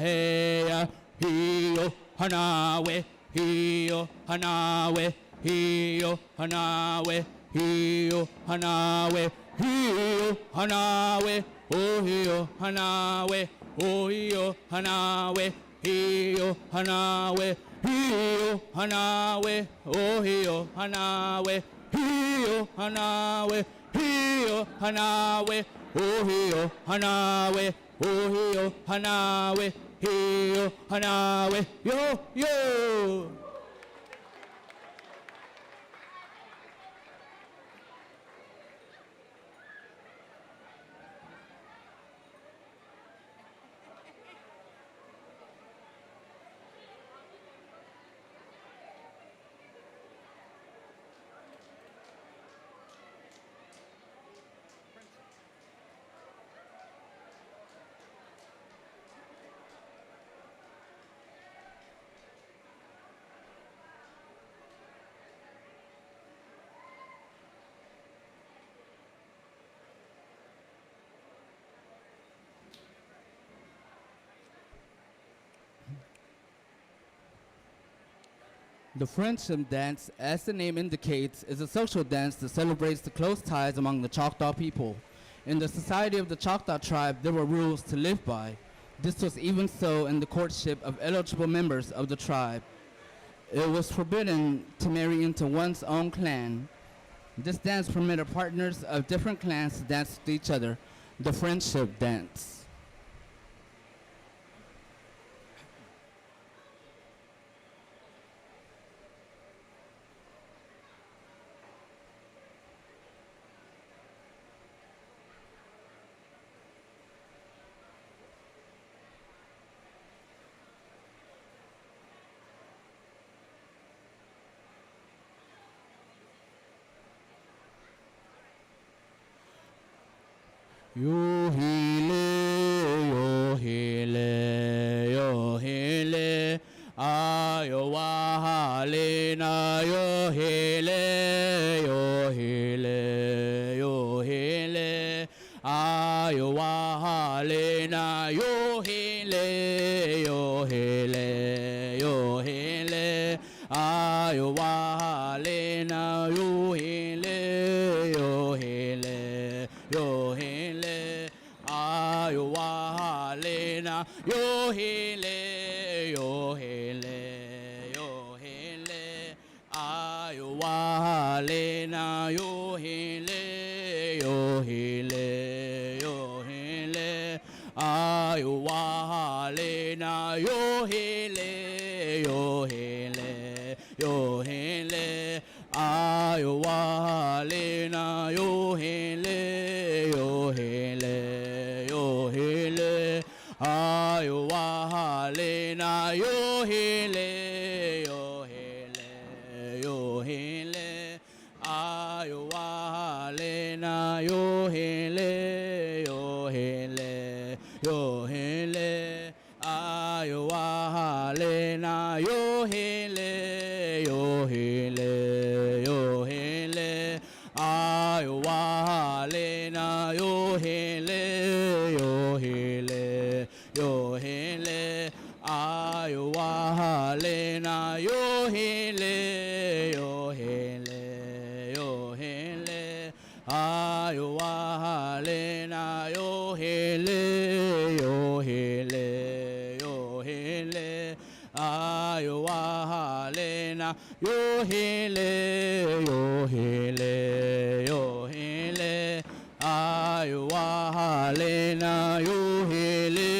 he yo hana we he yo hana we he yo hana we he yo hana we he yo hana we oh yo hana we oh yo hana we he yo hana we he yo hana we oh yo hana we he yo hana we he yo hana we oh yo hana we oh yo hana we he yo hana we yo The friendship dance, as the name indicates, is a social dance that celebrates the close ties among the Choctaw people. In the society of the Choctaw tribe, there were rules to live by. This was even so in the courtship of eligible members of the tribe. It was forbidden to marry into one's own clan. This dance permitted partners of different clans to dance with each other, the friendship dance. Yo he le ayo wahalena yo hele yo hele yo hele ayo wahalena yo hele yo hele yo hele ayo wahalena yo hele yo hele yo hele ayo wahalena yo hele yo hele yo hele ayo wahalena yo hele yo hele yo hele ayo wahalena yo hele yo hele yo hele ayo wahalena yo hele yo hele yo hele ayo wahalena yo hele yo hele yo hele ayo wahalena yo hele yo hele yo hele ayo wahalena yo hele yo hele yo hele ayo wahalena yo hele yo hele yo hele ayo wahalena yo hele yo hele yo hele ayo wahalena yo hele yo hele yo hele ayo wahalena yo hele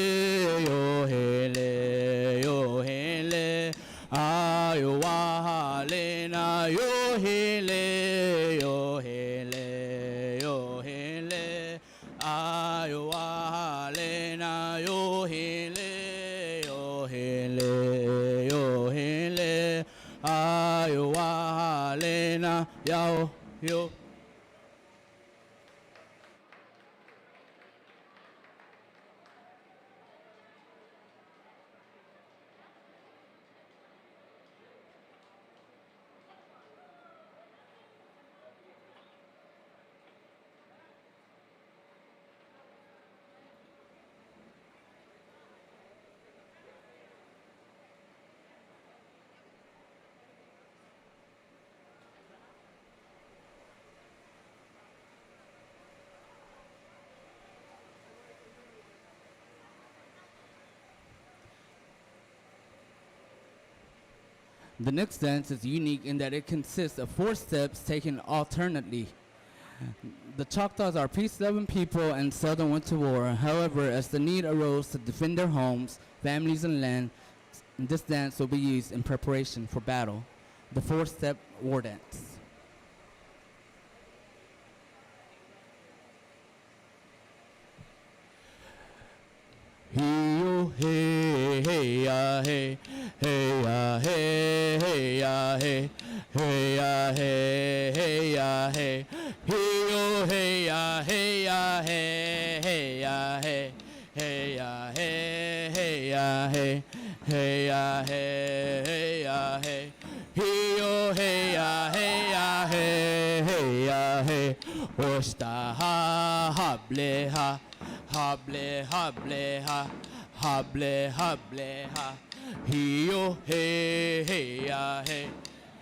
yo hele yo hele ayo wahalena yo hele yo hele yo hele ayo wahalena yo hele yo hele yo hele ayo wahalena yo. The next dance is unique in that it consists of 4 steps taken alternately. The Choctaws are peace-loving people and seldom went to war. However, as the need arose to defend their homes, families, and land, this dance will be used in preparation for battle. The 4-step war dance. Hey-yo, hey, hey, hey, hey, hey, hey, hey, hey, hey, hey, hey, hey-yo, hey, hey, hey, hey, hey, hey, hey, hey, hey, hey, hey, hey, hey-yo, hey, hey, hey, hey, osta ha, hable ha. Hable, hable, ha, hable, hable, ha, he-yo, hey, hey, hey,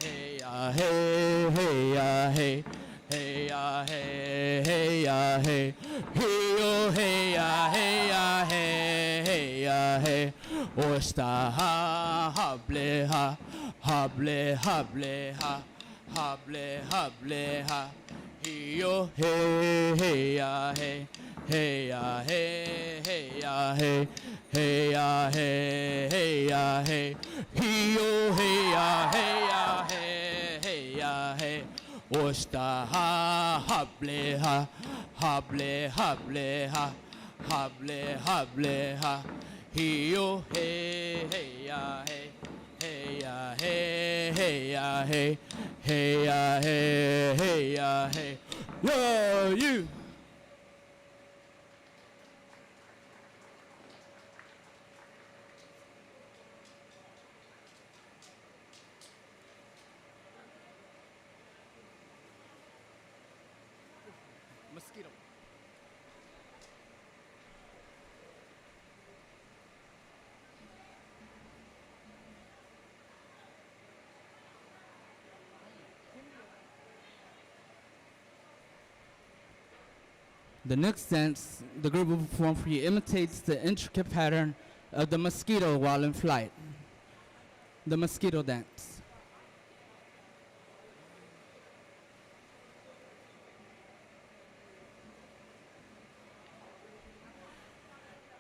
hey, hey, hey, hey, hey, hey, hey, he-yo, hey, hey, hey, hey, osta ha, hable, ha, hable, hable, ha, hable, hable, ha, he-yo, hey, hey, hey. Hey ya hey hey ya hey hey ya hey hey ya hey yo hey ya hey ya hey hey ya hey osta ha hable ha hable hable ha hable hable ha yo hey hey ya hey hey ya hey hey ya hey hey ya hey hey ya hey yo you. Mosquito. The next dance the group will perform for you imitates the intricate pattern of the mosquito while in flight. The mosquito dance.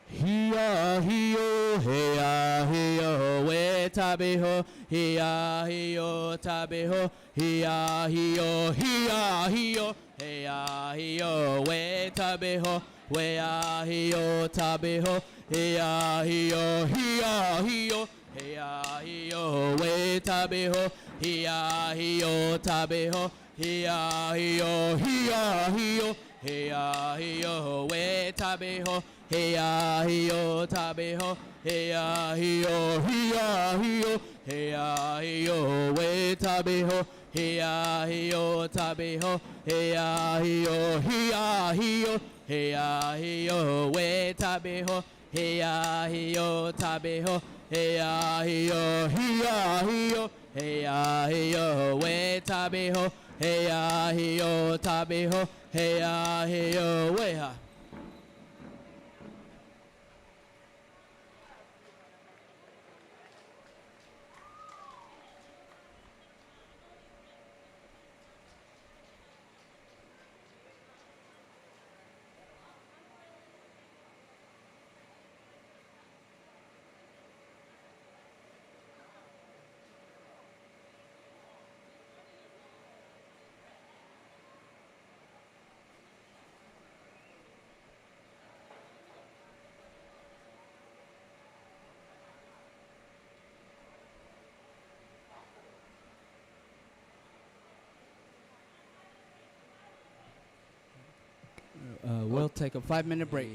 Hiya hiyo heya hiyo we tabeho hiya hiyo tabeho hiya hiyo heya hiyo we tabeho weya hiyo tabeho hiya hiyo heya hiyo we tabeho hiya hiyo tabeho hiya hiyo heya hiyo we tabeho heya hiyo tabeho heya hiyo heya hiyo we tabeho heya hiyo tabeho heya hiyo heya hiyo we tabeho heya hiyo tabeho heya hiyo heya hiyo we tabeho heya hiyo tabeho heya hiyo we We'll take a 5-minute break.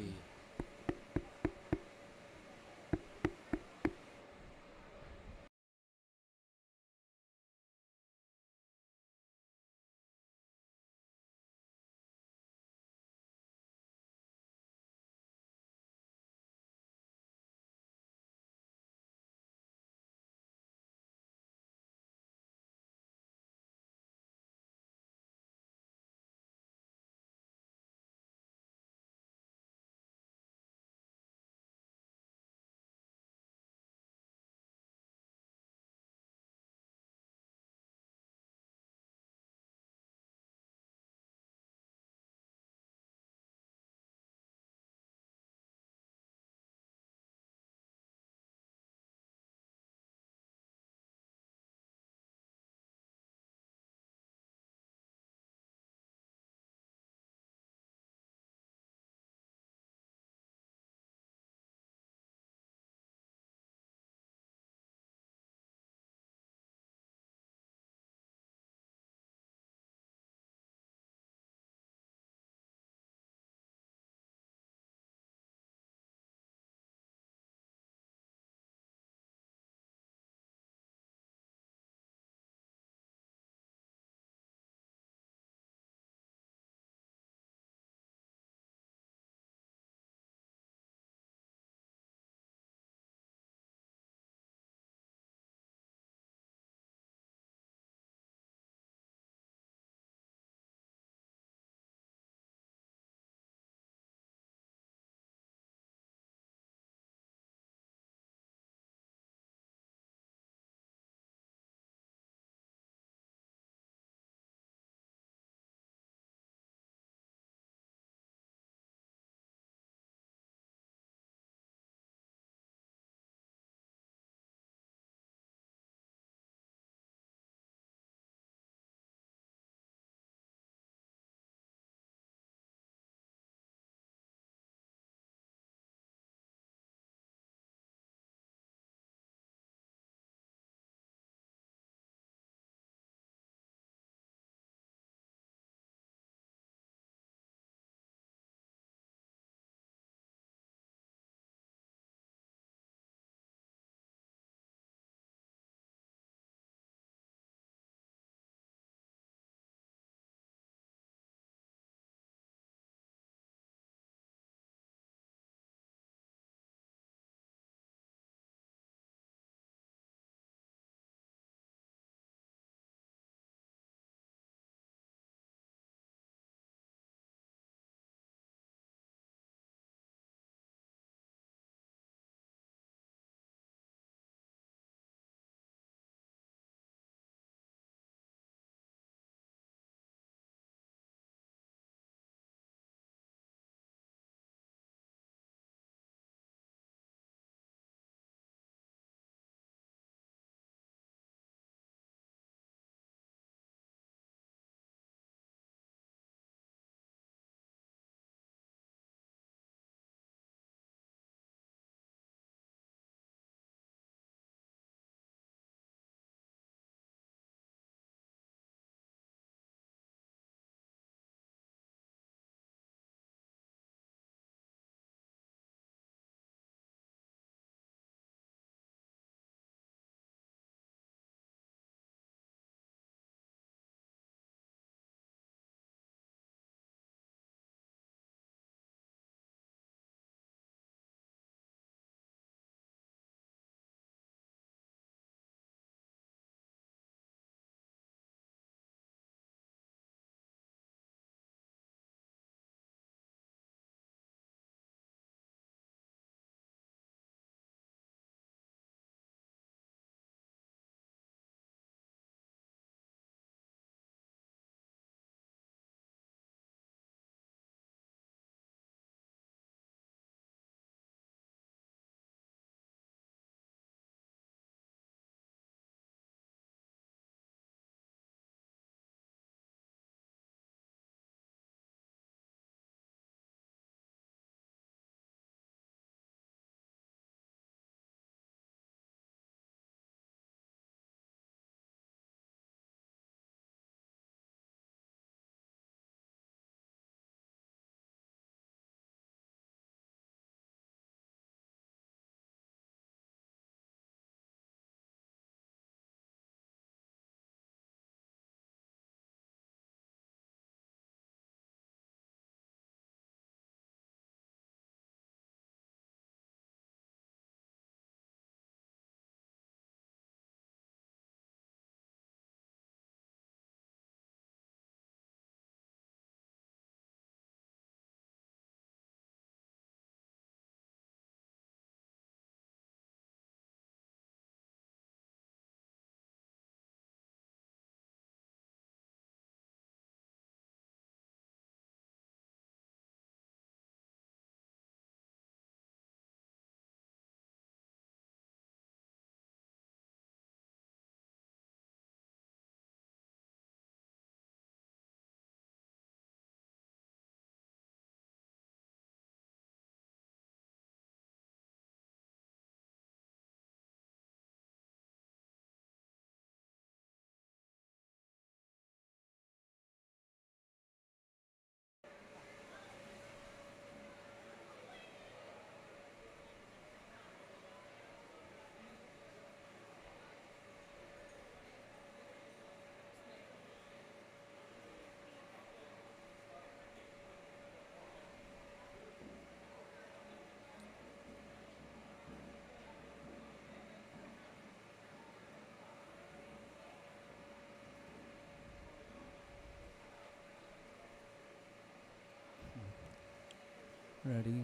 Ready.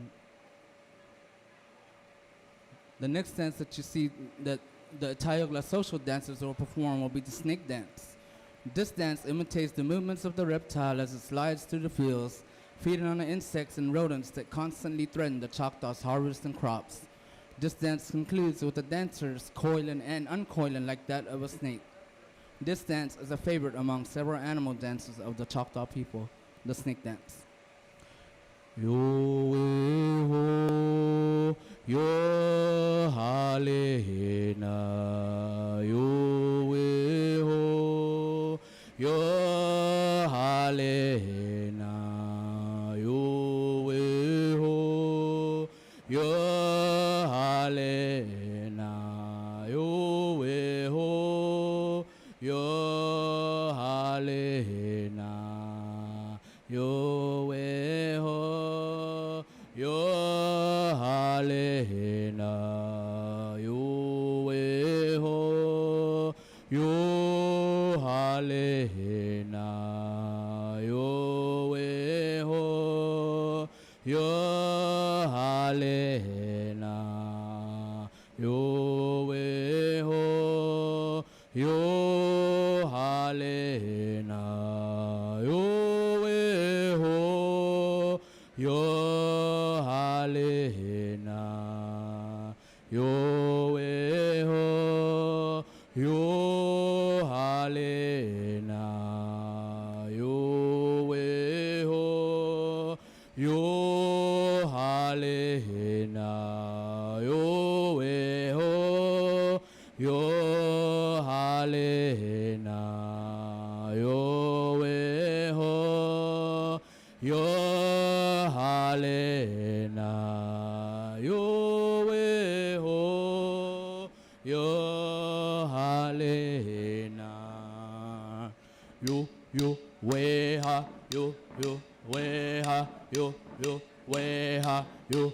The next dance that you see that the Tayogla social dancers will perform will be the snake dance. This dance imitates the movements of the reptile as it slides through the fields, feeding on the insects and rodents that constantly threaten the Choctaw's harvest and crops. This dance concludes with the dancers coiling and uncoiling like that of a snake. This dance is a favorite among several animal dances of the Choctaw people, the snake dance. Yo yo halena yo halena yo halena yo halena yo halena yo halena yo halena yo halena yo halena yo halena yo halena yo halena yo halena yo halena yo weha yo weha yo weha yo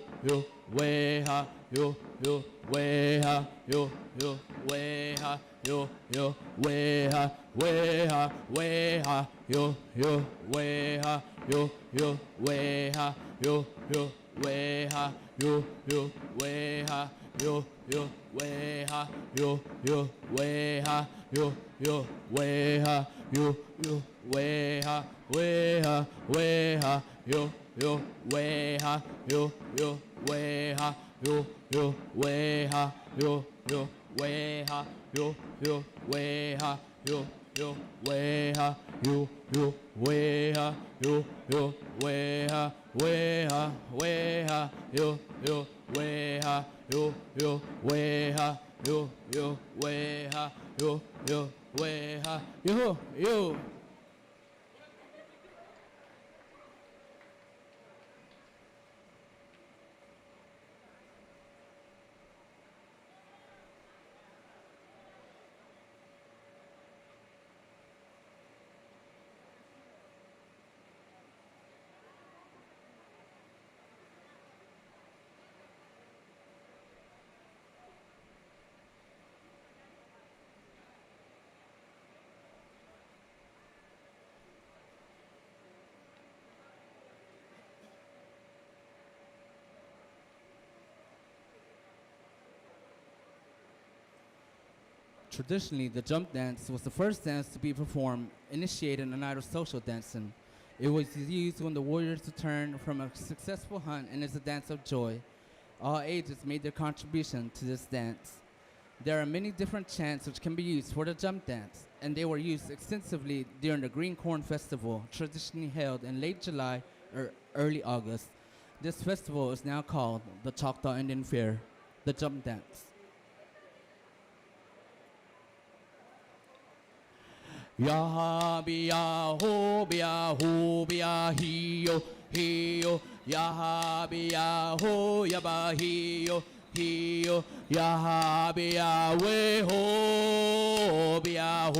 weha yo weha yo weha yo weha weha yo weha yo weha yo weha yo weha yo weha yo weha yo weha yo weha weha yo weha yo weha yo weha yo weha yo weha yo weha yo weha yo weha weha yo weha yo weha yo weha yo weha yo. Traditionally, the jump dance was the first dance to be performed, initiated in a night of social dancing. It was used when the warriors returned from a successful hunt and is a dance of joy. All ages made their contribution to this dance. There are many different chants which can be used for the jump dance, and they were used extensively during the Green Corn Festival, traditionally held in late July or early August. This festival is now called the Choctaw Indian Fair, the jump dance. Yaha biya ho biya hiyo hiyo yaha biya ho yaba hiyo hiyo yaha biya we ho biya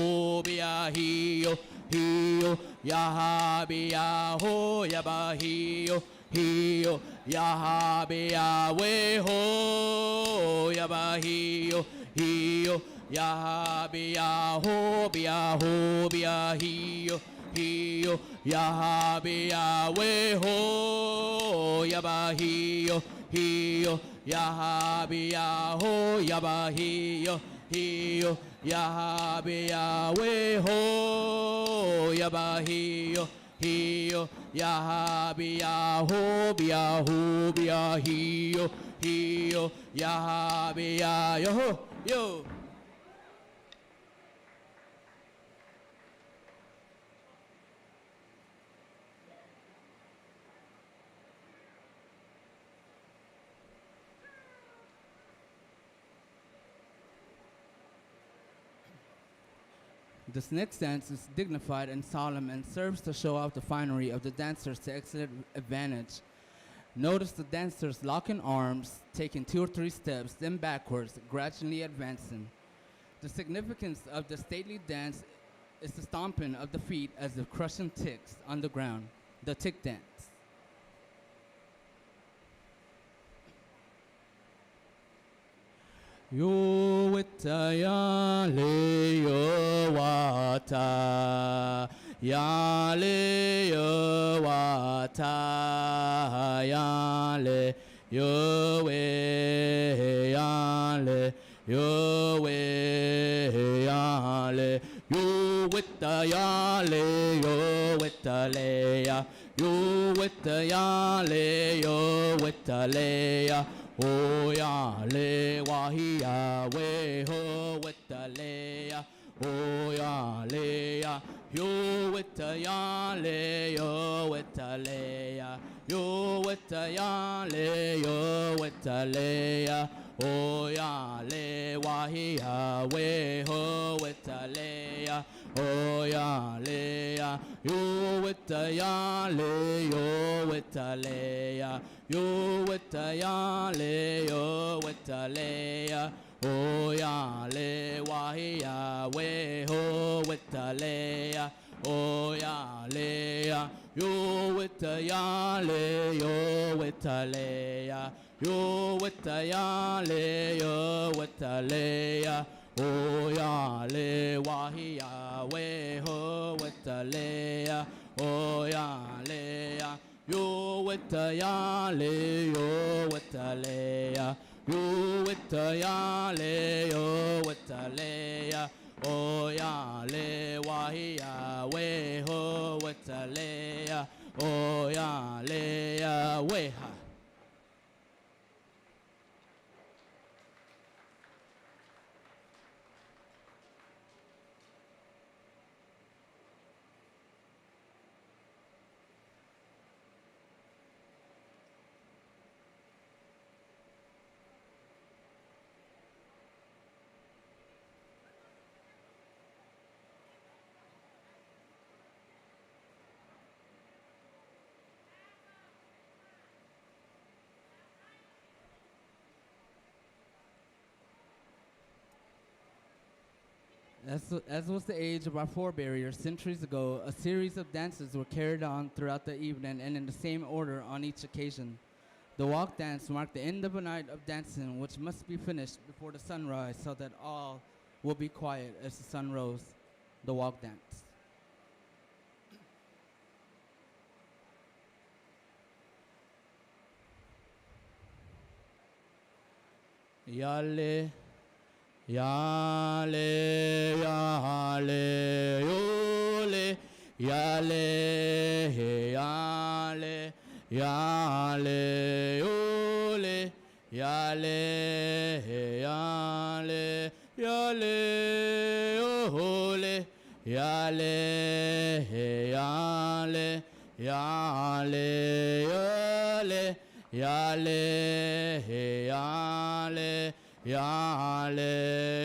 hiyo hiyo yaha biya ho yaba hiyo hiyo yaha biya we ho yaba hiyo hiyo yaha biya ho biya hiyo Yabahiyo, Yahabia, Weho, Yabahiyo, Hiyo, Yahabia, Ho, Yabahiyo, Hiyo, Yahabia, Weho, Yabahiyo, Hiyo, Yahabia, Ho, Bia, Ho, Bia, Hiyo, Hiyo, Yahabia, Yo, Yo. This next dance is dignified and solemn and serves to show off the finery of the dancers to excellent advantage. Notice the dancers locking arms, taking 2 or 3 steps, then backwards, gradually advancing. The significance of the stately dance is the stomping of the feet as if crushing ticks on the ground, the tick dance. Yo wita yale yo wata, yale yo wata, yale yo we, yale yo we, yale yo wita yale yo wita leya, yo wita yale yo wita leya. Oh ya le wahia we ho with the leya. Oh ya le ya yo with the ya le yo with the leya. Yo with the ya le yo with the leya. Oh ya le wahia we ho with the leya. Oh ya le ya yo with the ya le yo with the leya. Yo with the ya le yo with the leya. Oh ya le wahia we ho with the leya. Oh ya le ya yo with the ya le yo with the leya. Yo with the ya le yo with the leya. Oh ya le wahia we ho with the leya. Oh ya le ya yo with the ya le yo with the leya. Yo with the ya le yo with the leya. Oh ya le wahia we ho with the leya. Oh ya le ya we ha. As was the age of our forebears centuries ago, a series of dances were carried on throughout the evening and in the same order on each occasion. The walk dance marked the end of a night of dancing, which must be finished before the sunrise so that all will be quiet as the sun rose. The walk dance. Yale, yale, yale, yole, yale, yale, yale, yole, yale, yale, yale, yole, yale, yale, yale, yole. Yale, yale, yale,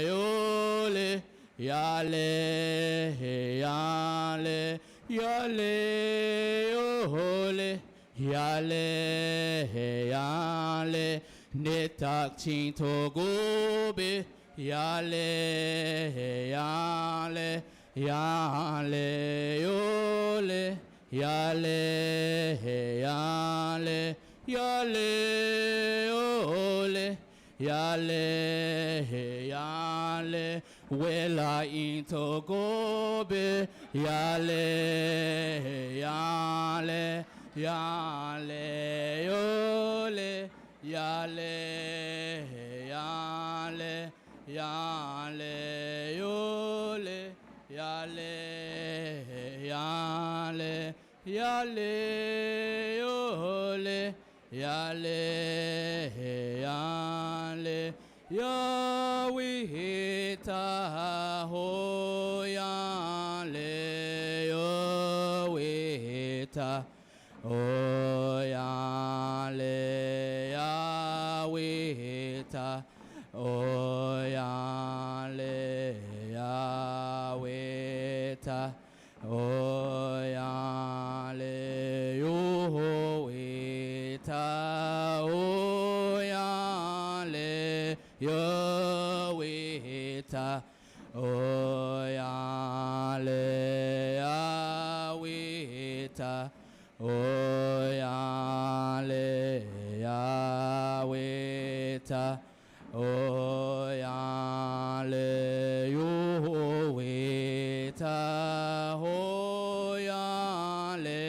yole, yale, yale, yale, yole, yale, yale, netak chinto gobe, yale, yale, yale, yole, yale, yale. Yale, ole, yale, yale, Wela into gobe yale yale yale yole yale yale yale yole yale yale yale yole yale yale Yahweh ho yale Yahweh o yale Yahweh o yale Yahweh o yale Yahweh o yale Yahweh o yale Yahweh o yale Yahweh o yale Yahweh o yale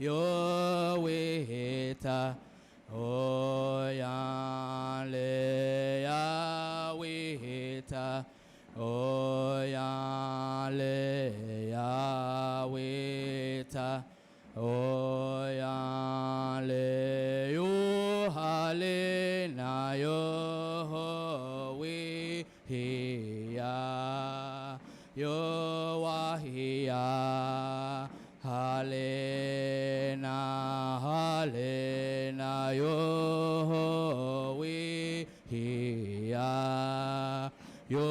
Yahweh o yale Yahweh o yale Yahweh o yale yo hale na yo we ya yo wahia hale na yo we ya yo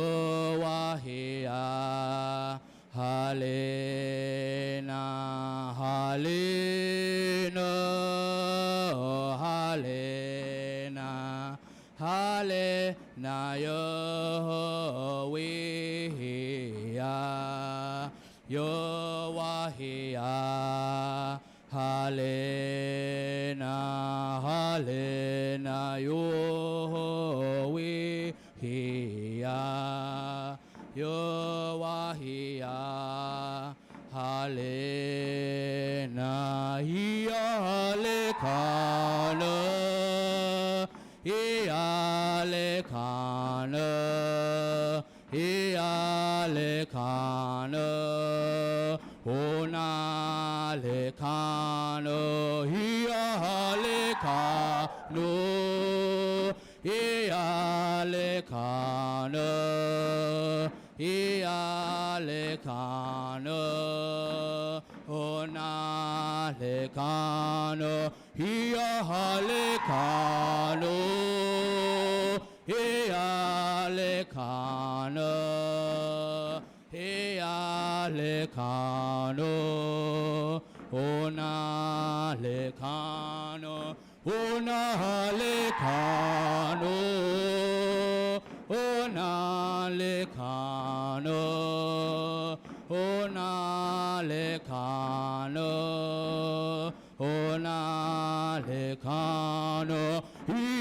wahia hale na hale na yo we ya yo wahia hale na yo we ya yo wahia hale na hale kana hale kana hale kana ona le kana hale kano hale kana hale kana ona le kana hale kano hale kana hale kano ona le kano ona le kano ona le kano ona le kano ona le kano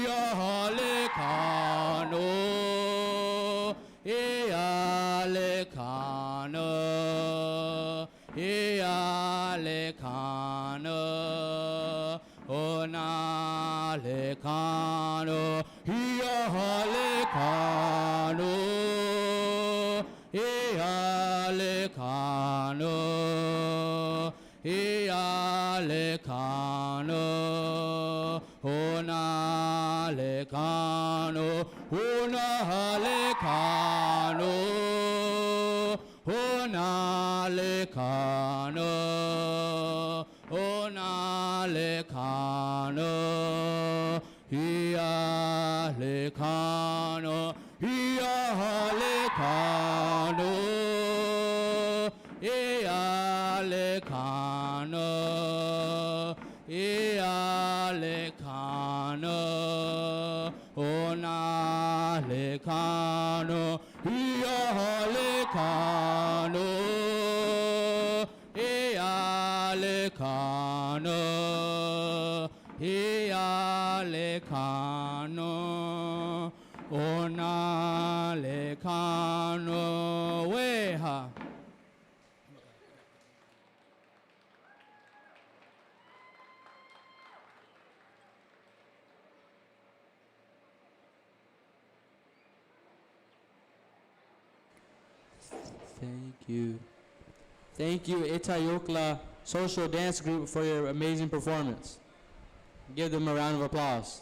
ya le kano ya le kano ya le kano ona le kano ya le kano ya le kano ya le kano ona le kano ona le kano ona le kano ona le kano ya le kano ya le kano ya le kano ya le kano ona le kano ya le kano ya le kano ya le kano Ona le kano weha. Thank you. Thank you, Itayokla Social Dance Group, for your amazing performance. Give them a round of applause.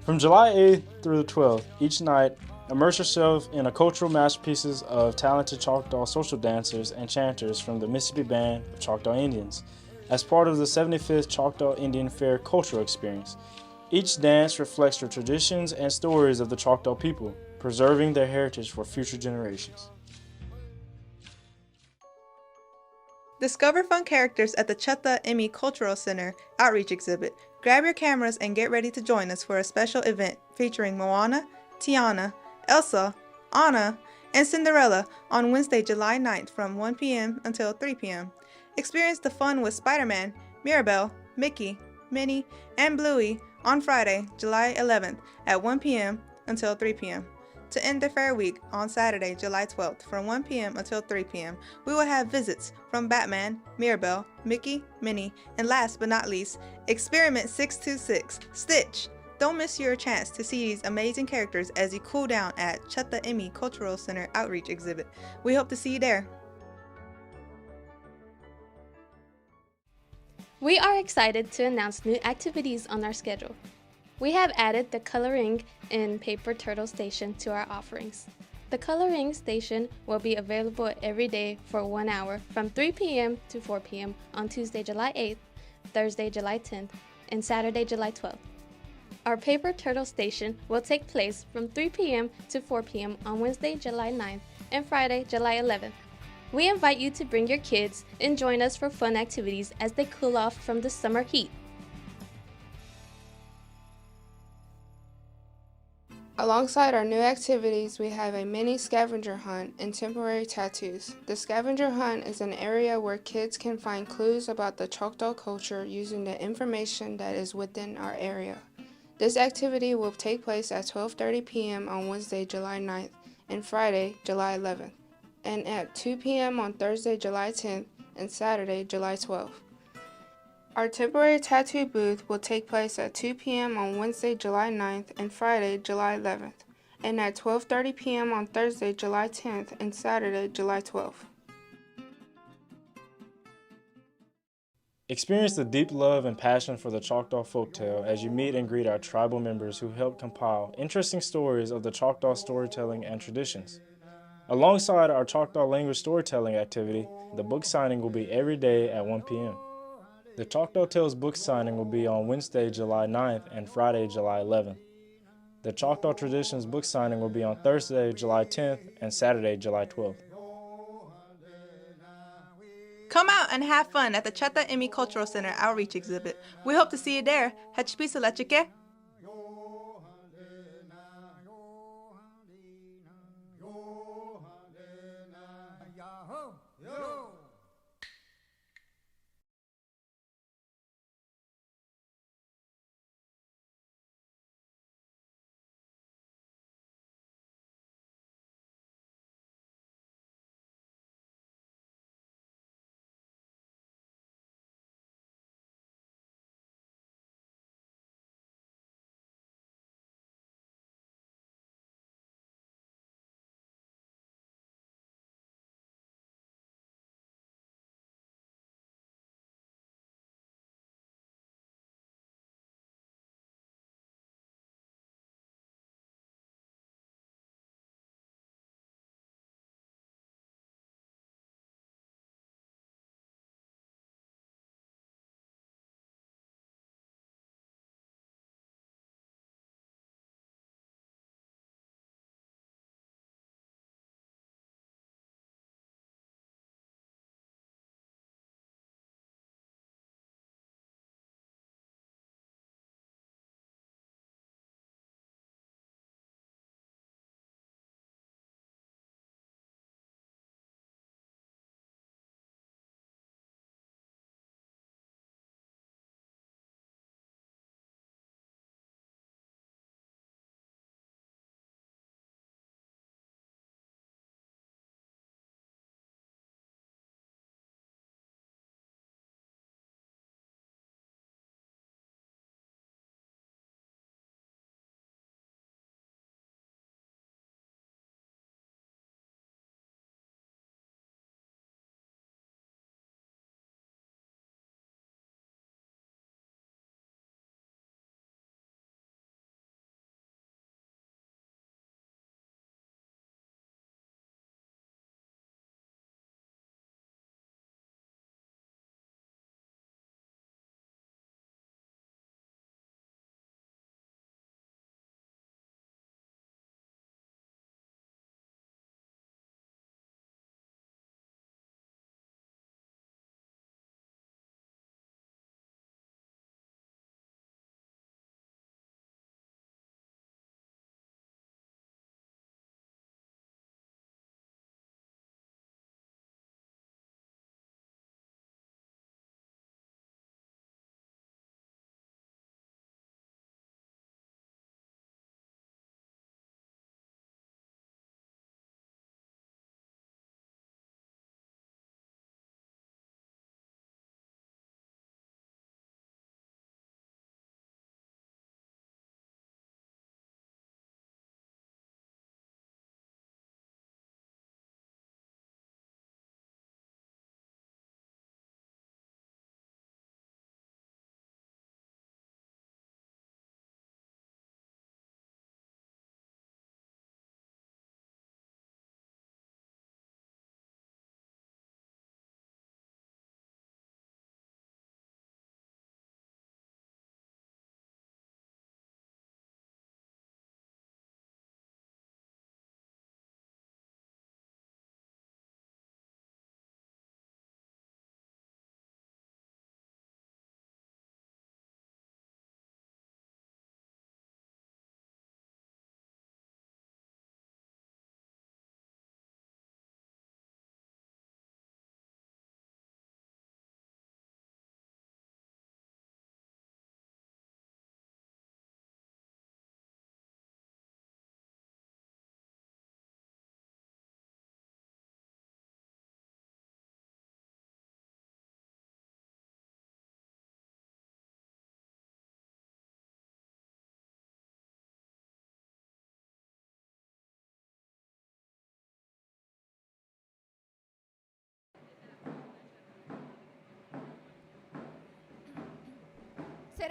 From July 8th through the 12th, each night, immerse yourself in a cultural masterpieces of talented Choctaw social dancers and chanters from the Mississippi Band of Choctaw Indians as part of the 75th Choctaw Indian Fair cultural experience. Each dance reflects the traditions and stories of the Choctaw people, preserving their heritage for future generations. Discover fun characters at the Choctaw Emmy Cultural Center Outreach Exhibit. Grab your cameras and get ready to join us for a special event featuring Moana, Tiana, Elsa, Anna, and Cinderella on Wednesday, July 9th from 1 p.m. until 3 p.m. Experience the fun with Spider-Man, Mirabelle, Mickey, Minnie, and Bluey on Friday, July 11th at 1 p.m. until 3 p.m. To end the fair week on Saturday, July 12th from 1 p.m. until 3 p.m., we will have visits from Batman, Mirabelle, Mickey, Minnie, and last but not least, Experiment 626, Stitch. Don't miss your chance to see these amazing characters as you cool down at Choctaw Emmy Cultural Center Outreach Exhibit. We hope to see you there. We are excited to announce new activities on our schedule. We have added the Coloring in Paper Turtle Station to our offerings. The Coloring Station will be available every day for 1 hour from 3 p.m. to 4 p.m. on Tuesday, July 8th, Thursday, July 10th, and Saturday, July 12th. Our Paper Turtle Station will take place from 3 p.m. to 4 p.m. on Wednesday, July 9th, and Friday, July 11th. We invite you to bring your kids and join us for fun activities as they cool off from the summer heat. Alongside our new activities, we have a mini scavenger hunt and temporary tattoos. The scavenger hunt is an area where kids can find clues about the Choctaw culture using the information that is within our area. This activity will take place at 12:30 p.m. on Wednesday, July 9th, and Friday, July 11th, and at 2 p.m. on Thursday, July 10th, and Saturday, July 12th. Our temporary tattoo booth will take place at 2 p.m. on Wednesday, July 9th, and Friday, July 11th, and at 12:30 p.m. on Thursday, July 10th, and Saturday, July 12th. Experience the deep love and passion for the Choctaw folktale as you meet and greet our tribal members who helped compile interesting stories of the Choctaw storytelling and traditions. Alongside our Choctaw language storytelling activity, the book signing will be every day at 1 p.m. The Choctaw Tales book signing will be on Wednesday, July 9th and Friday, July 11th. The Choctaw Traditions book signing will be on Thursday, July 10th and Saturday, July 12th. Come out and have fun at the Choctaw Emmy Cultural Center Outreach Exhibit. We hope to see you there. Hachpisa lechike.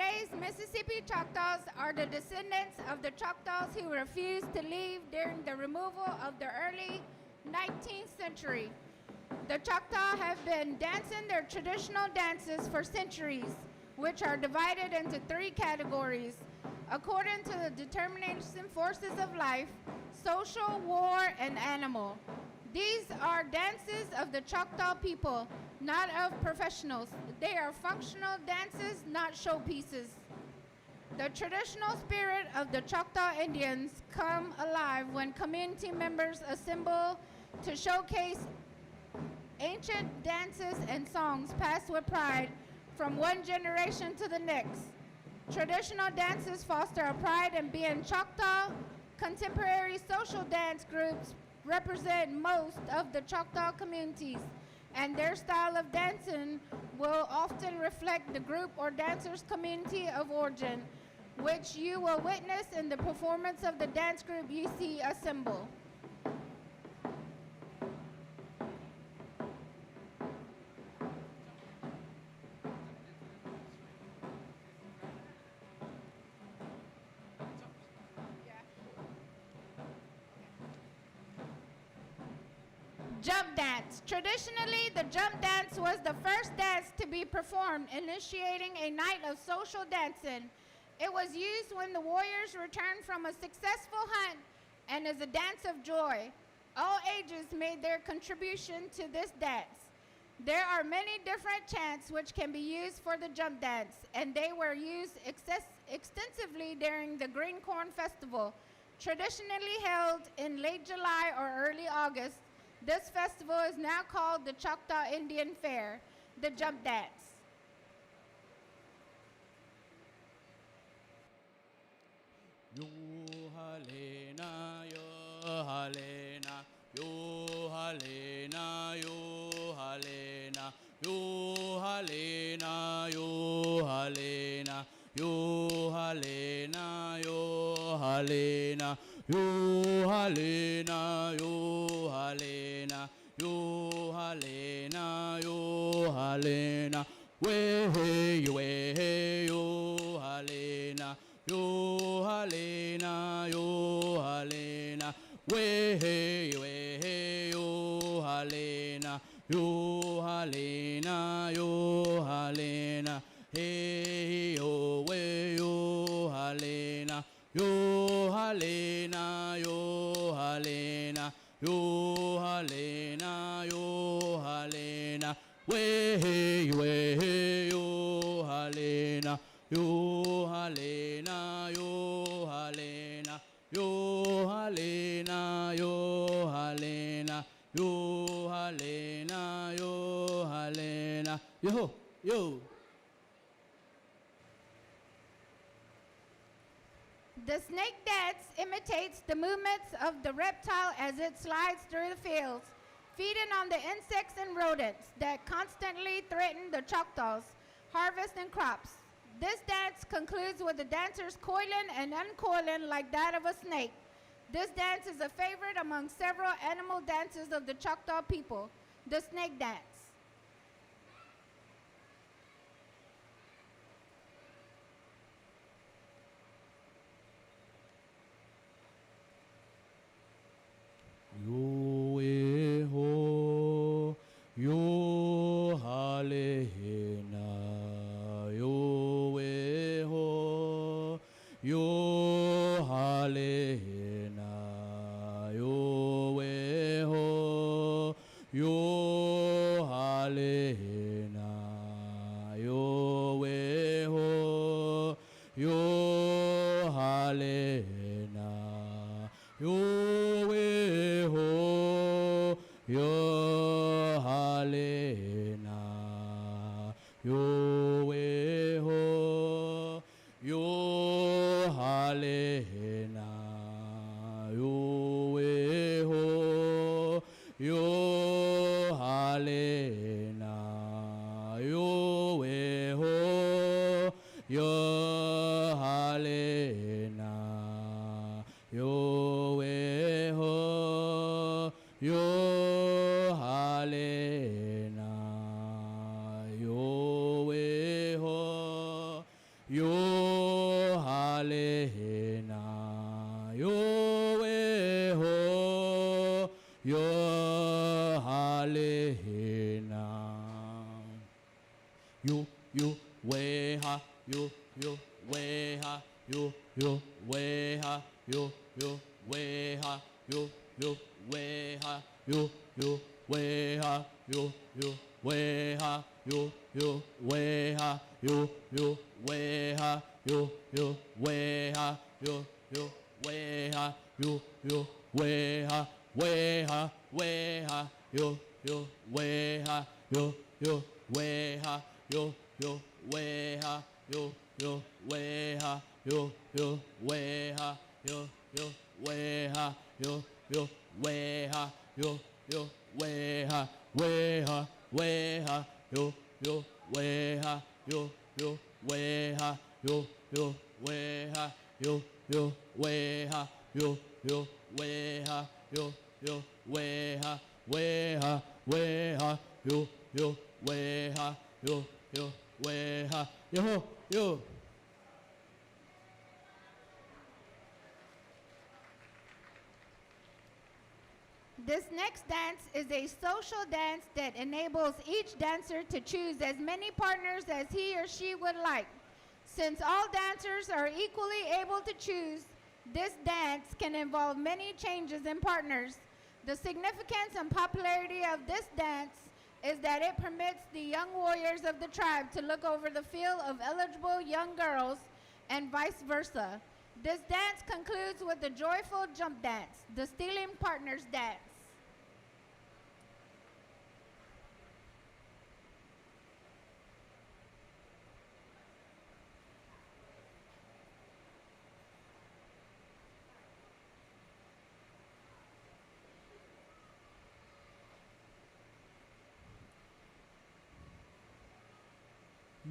Today's Mississippi Choctaws are the descendants of the Choctaws who refused to leave during the removal of the early 19th century. The Choctaw have been dancing their traditional dances for centuries, which are divided into 3 categories, according to the determination forces of life: social, war, and animal. These are dances of the Choctaw people, not of professionals. They are functional dances, not showpieces. The traditional spirit of the Choctaw Indians come alive when community members assemble to showcase ancient dances and songs passed with pride from one generation to the next. Traditional dances foster a pride in being Choctaw. Contemporary social dance groups represent most of the Choctaw communities, and their style of dancing will often reflect the group or dancer's community of origin, which you will witness in the performance of the dance group you see assemble. Jump dance. Traditionally, the jump dance was the first dance to be performed, initiating a night of social dancing. It was used when the warriors returned from a successful hunt and as a dance of joy. All ages made their contribution to this dance. There are many different chants which can be used for the jump dance, and they were used extensively during the Green Corn Festival, traditionally held in late July or early August. This festival is now called the Choctaw Indian Fair, the jump dance. Yo halena, yo halena, yo halena, yo halena, yo halena, yo halena, yo halena, yo halena, yo halena, yo halena, yo halena, yo halena, way, yo halena. Yo halena, yo halena, way, yo halena, yo halena, yo halena, hey, yo, way, yo halena, yo halena, yo halena, yo halena, yo halena, way, yo halena. Yo halena, yo halena, yo halena, yo halena, yo halena, yo halena, yo, yo. The snake dance imitates the movements of the reptile as it slides through the fields, feeding on the insects and rodents that constantly threaten the Choctaws' harvest and crops. This dance concludes with the dancers coiling and uncoiling like that of a snake. This dance is a favorite among several animal dances of the Choctaw people, the snake dance. Yo ho, yo halena, yo ho, yo halena, yo ho, yo halena, yo ho, yo halena, yo ho, yo halena, yo ho, yo halena, yo ho, yo halena, yo ho, yo halena, yo ho, yo halena, yo ho, yo yo we ho yo hale na yo we ha yo we ha yo we ha yo we ha yo we ha yo we ha yo we ha yo we ha yo we ha yo we ha yo we ha yo we ha we ha we ha yo we ha yo we ha yo we ha yo we ha yo we ha yo we ha yo we ha yo we ha we ha we ha yo we ha yo we ha yo we ha yo we ha yo we ha yo we ha we ha we ha yo we ha yo we ha yo. This next dance is a social dance that enables each dancer to choose as many partners as he or she would like. Since all dancers are equally able to choose, this dance can involve many changes in partners. The significance and popularity of this dance is that it permits the young warriors of the tribe to look over the field of eligible young girls and vice versa. This dance concludes with the joyful jump dance, the stealing partners dance.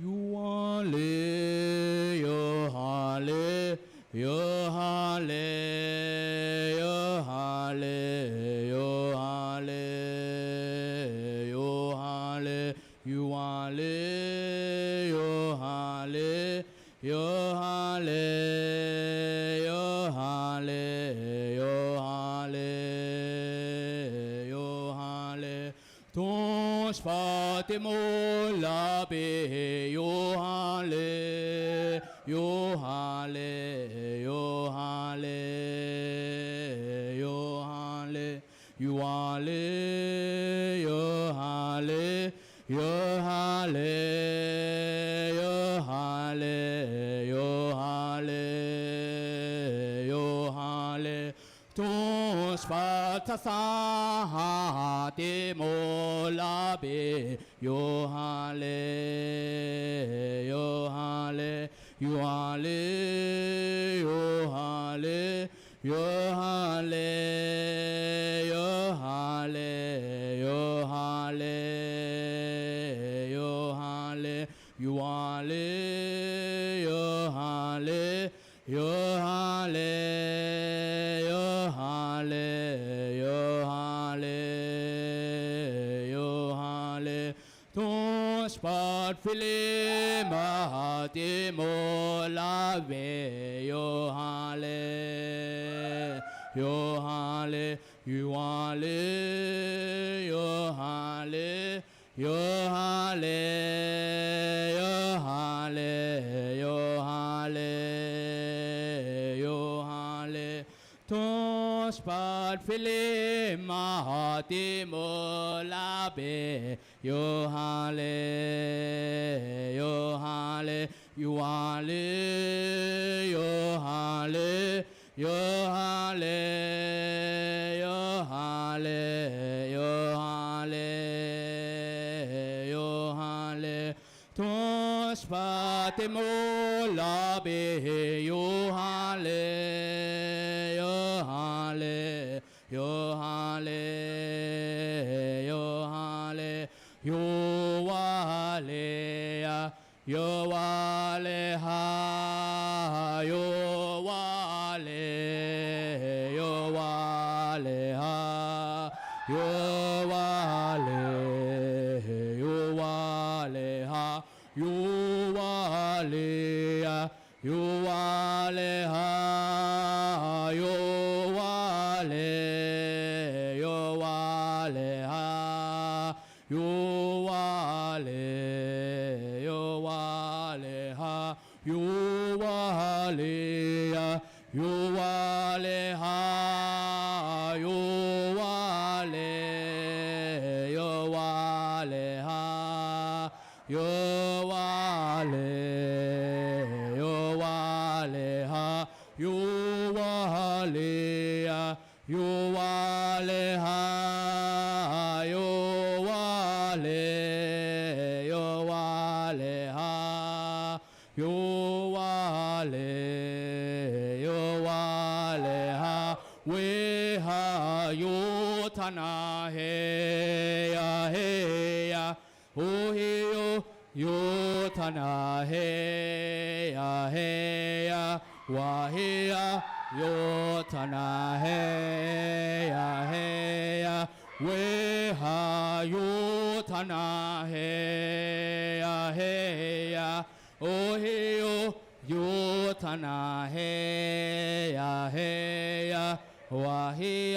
You hale, yo hale, yo hale, yo hale, yo hale, yo hale, you hale, yo hale, yo hale, yo hale, yo hale, yo hale. Ton spatimo labe yo hale, yo hale, yo hale, yo hale, you hale, yo hale, yo hale, yo hale, yo hale, yo hale. Ton spata sa de molabe yo hale, yo hale, you hale, yo hale, yo hale, yo hale, yo hale, yo hale, you hale, yo hale, yo hale, yo hale, yo hale, yo hale. Ton spot file ma de molave yo hale, yo hale, you hale, yo hale, yo hale, yo hale, yo hale, yo hale. Ton spot file ma de molabe yo hale, yo hale, you hale, yo hale, yo hale, yo hale, yo hale, yo hale. Ton spot molabe yo hale, yo hale, yo hale, yo hale, yo wale, yo wale ha, yo wale, yo wale ha, yo wale, yo wale ha, yo wale, yo wale ha, yo yo wale ha, yo wale, yo wale ha, yo wale, yo wale ha, yo wale ha, yo wale ha, yo wale, yo wale ha, yo wale, yo wale ha, we ha, yo tana he ya, oh he yo tana he ya, wa he yo tana he ya, we ha yo tana he ya, oh he yo tana he ya, wa he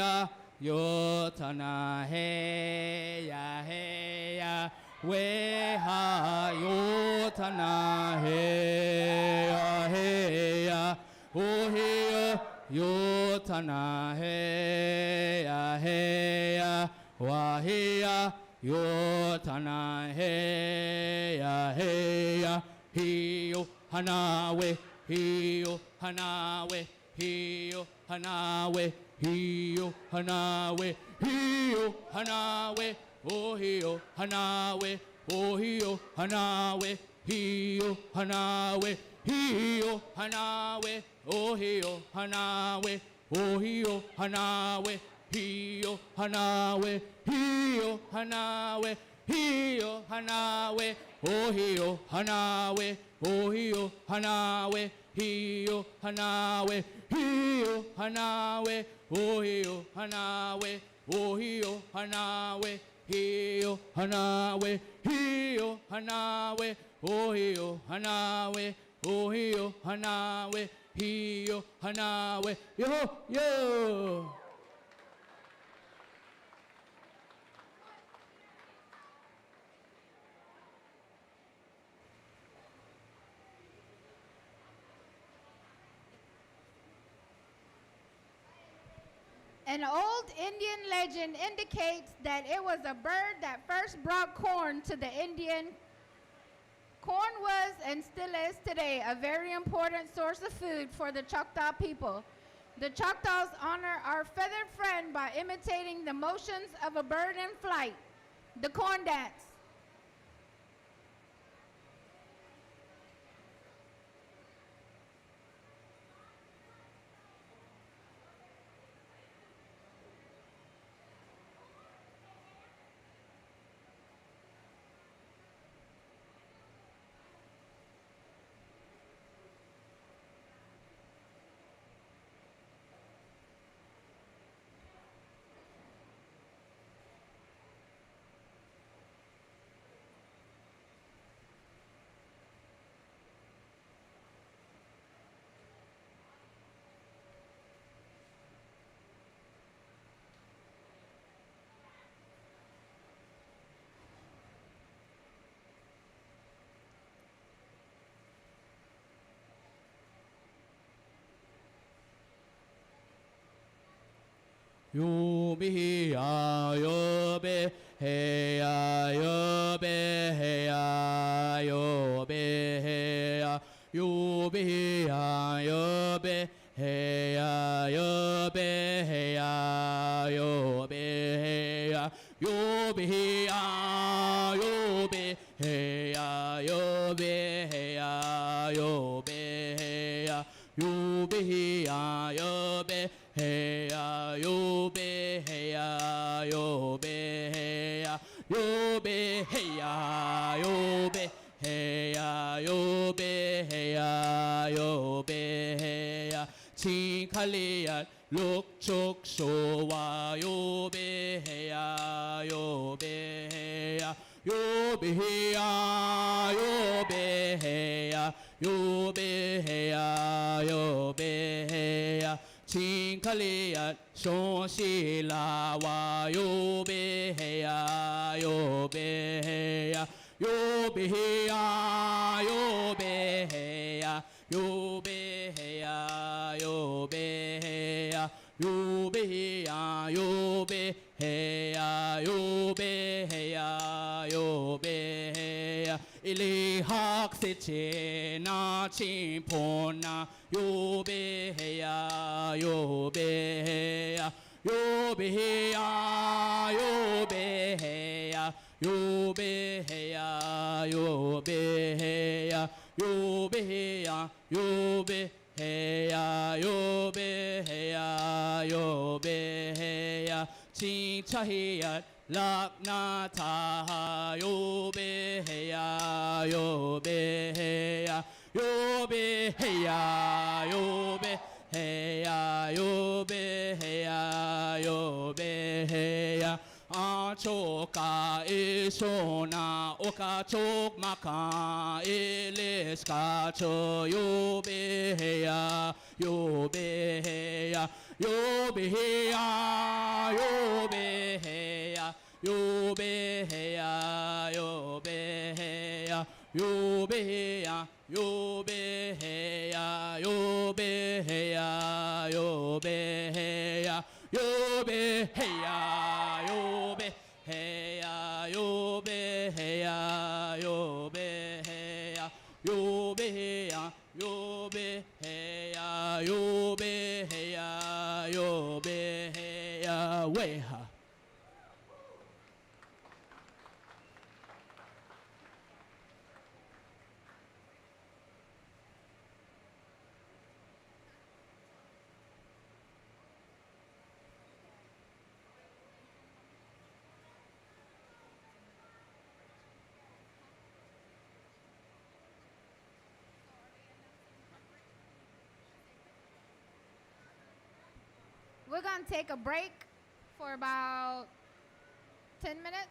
yo tana he ya, we ha yo tana he ya, oh he yo tana he ya, wa he yo tana he ya, he yo hanawe, he yo hanawe, he yo hanawe, he yo hanawe, he yo hanawe, oh he yo hanawe, oh he yo hanawe, he yo hanawe, he yo hanawe, oh he yo hanawe, oh he yo hanawe, he yo hanawe, he yo hanawe, he yo hanawe, oh he yo hanawe, oh he yo hanawe, he yo hanawe, he yo hanawe, oh he yo hanawe, oh he yo hanawe, he yo hanawe, he yo hanawe, oh he yo hanawe, oh he yo hanawe, he yo hanawe, yo. An old Indian legend indicates that it was a bird that first brought corn to the Indian. Corn was and still is today a very important source of food for the Choctaw people. The Choctaws honor our feathered friend by imitating the motions of a bird in flight, the corn dance. Yo be ya, yo be hey ya, yo be hey ya, yo be hey ya, yo be ya, yo be hey ya, yo be hey ya, yo be hey ya, yo be hey ya, yo be hey ya, yo be hey ya, yo be hey ya, yo be hey ya, yo be hey ya, yo be hey ya, yo be hey ya, yo be hey ya, yo be hey ya, yo be hey ya, yo be hey ya, chin khali ya, look chok so wa, yo be hey ya, yo be hey ya, yo be hey ya, yo be hey ya, yo be hey ya, yo be hey ya. Chin khali ya, shon shi la wa, yo be hey ya, yo be hey ya, yo be hey ya, yo be hey ya, yo be hey ya, yo yo be ya yo be hey ya yo be hey ya yo be hey ya ili hak se che na chin pon na yo be hey ya yo be hey ya yo be hey ya yo be hey ya yo be hey ya yo be hey ya yo be hey ya yo be hey ya yo be hey ya yo be hey ya chin cha hey ya lak na ta yo be hey ya yo be hey ya yo be hey ya yo be hey ya yo be hey ya yo be hey ya a choka e shona oka chok maka ilis ka cho yo be hey ya yo be hey ya yo be hey ya yo be hey ya yo be hey ya yo be hey ya yo be hey ya yo be hey ya yo be hey ya yo be hey ya yo be hey ya yo be hey ya yo be hey ya yo be hey ya yo be hey ya yo be hey ya yo be hey ya yo be hey ya way ha. We're going to take a break for about 10 minutes.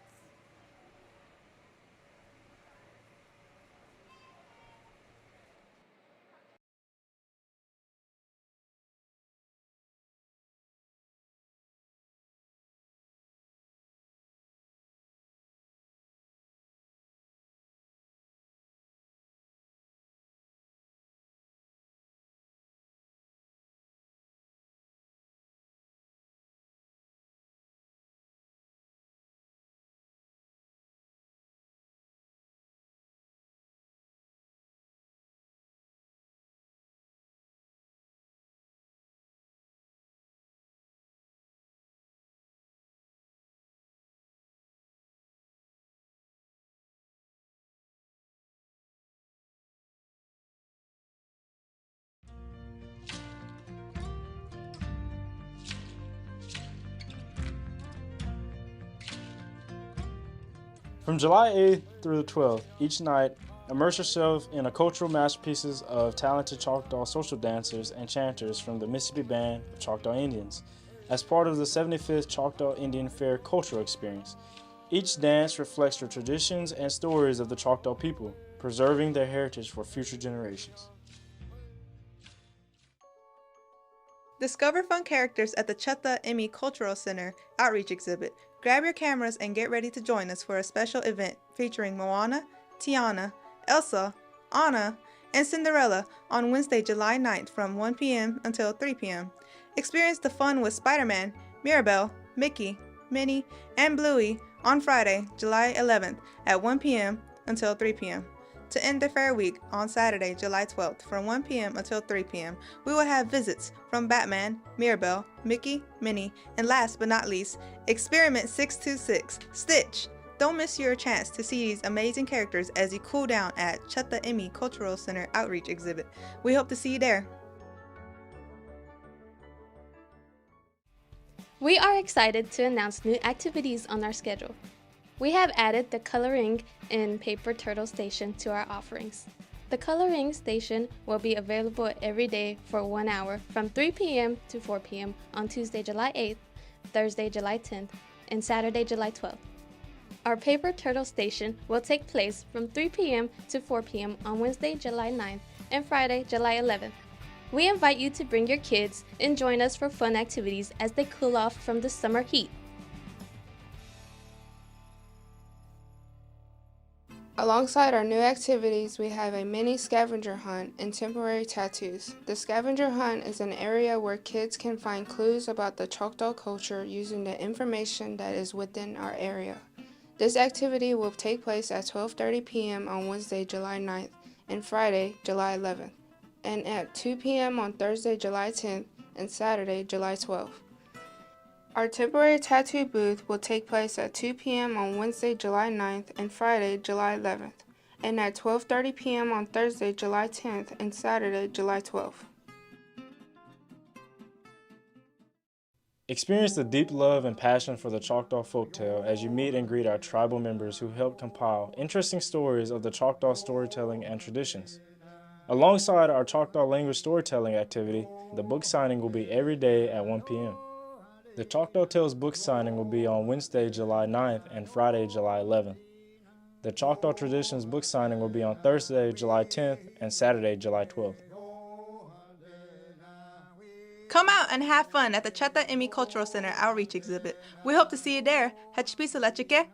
From July 8th through the 12th, each night, immerse yourself in a cultural masterpieces of talented Choctaw social dancers and chanters from the Mississippi Band of Choctaw Indians, as part of the 75th Choctaw Indian Fair cultural experience. Each dance reflects the traditions and stories of the Choctaw people, preserving their heritage for future generations. Discover fun characters at the Choctaw Emmy Cultural Center Outreach Exhibit. Grab your cameras and get ready to join us for a special event featuring Moana, Tiana, Elsa, Anna, and Cinderella on Wednesday, July 9th from 1 p.m. until 3 p.m. Experience the fun with Spider-Man, Mirabelle, Mickey, Minnie, and Bluey on Friday, July 11th at 1 p.m. until 3 p.m. To end the fair week on Saturday, July 12th from 1 p.m. until 3 p.m., we will have visits from Batman, Mirabelle, Mickey, Minnie, and last but not least, Experiment 626, Stitch. Don't miss your chance to see these amazing characters as you cool down at Choctaw Emmy Cultural Center Outreach Exhibit. We hope to see you there. We are excited to announce new activities on our schedule. We have added the coloring in paper turtle station to our offerings. The coloring station will be available every day for 1 hour from 3 p.m. to 4 p.m. on Tuesday, July 8th, Thursday, July 10th, and Saturday, July 12th. Our paper turtle station will take place from 3 p.m. to 4 p.m. on Wednesday, July 9th, and Friday, July 11th. We invite you to bring your kids and join us for fun activities as they cool off from the summer heat. Alongside our new activities, we have a mini scavenger hunt and temporary tattoos. The scavenger hunt is an area where kids can find clues about the Choctaw culture using the information that is within our area. This activity will take place at 12:30 p.m. on Wednesday, July 9th, and Friday, July 11th, and at 2 p.m. on Thursday, July 10th, and Saturday, July 12th. Our temporary tattoo booth will take place at 2 p.m. on Wednesday, July 9th, and Friday, July 11th, and at 12:30 p.m. on Thursday, July 10th, and Saturday, July 12th. Experience the deep love and passion for the Choctaw folktale as you meet and greet our tribal members who helped compile interesting stories of the Choctaw storytelling and traditions. Alongside our Choctaw language storytelling activity, the book signing will be every day at 1 p.m. The Choctaw Tales book signing will be on Wednesday, July 9th and Friday, July 11th. The Choctaw Traditions book signing will be on Thursday, July 10th and Saturday, July 12th. Come out and have fun at the Choctaw Cultural Center Outreach Exhibit. We hope to see you there. Hachpisa lechike.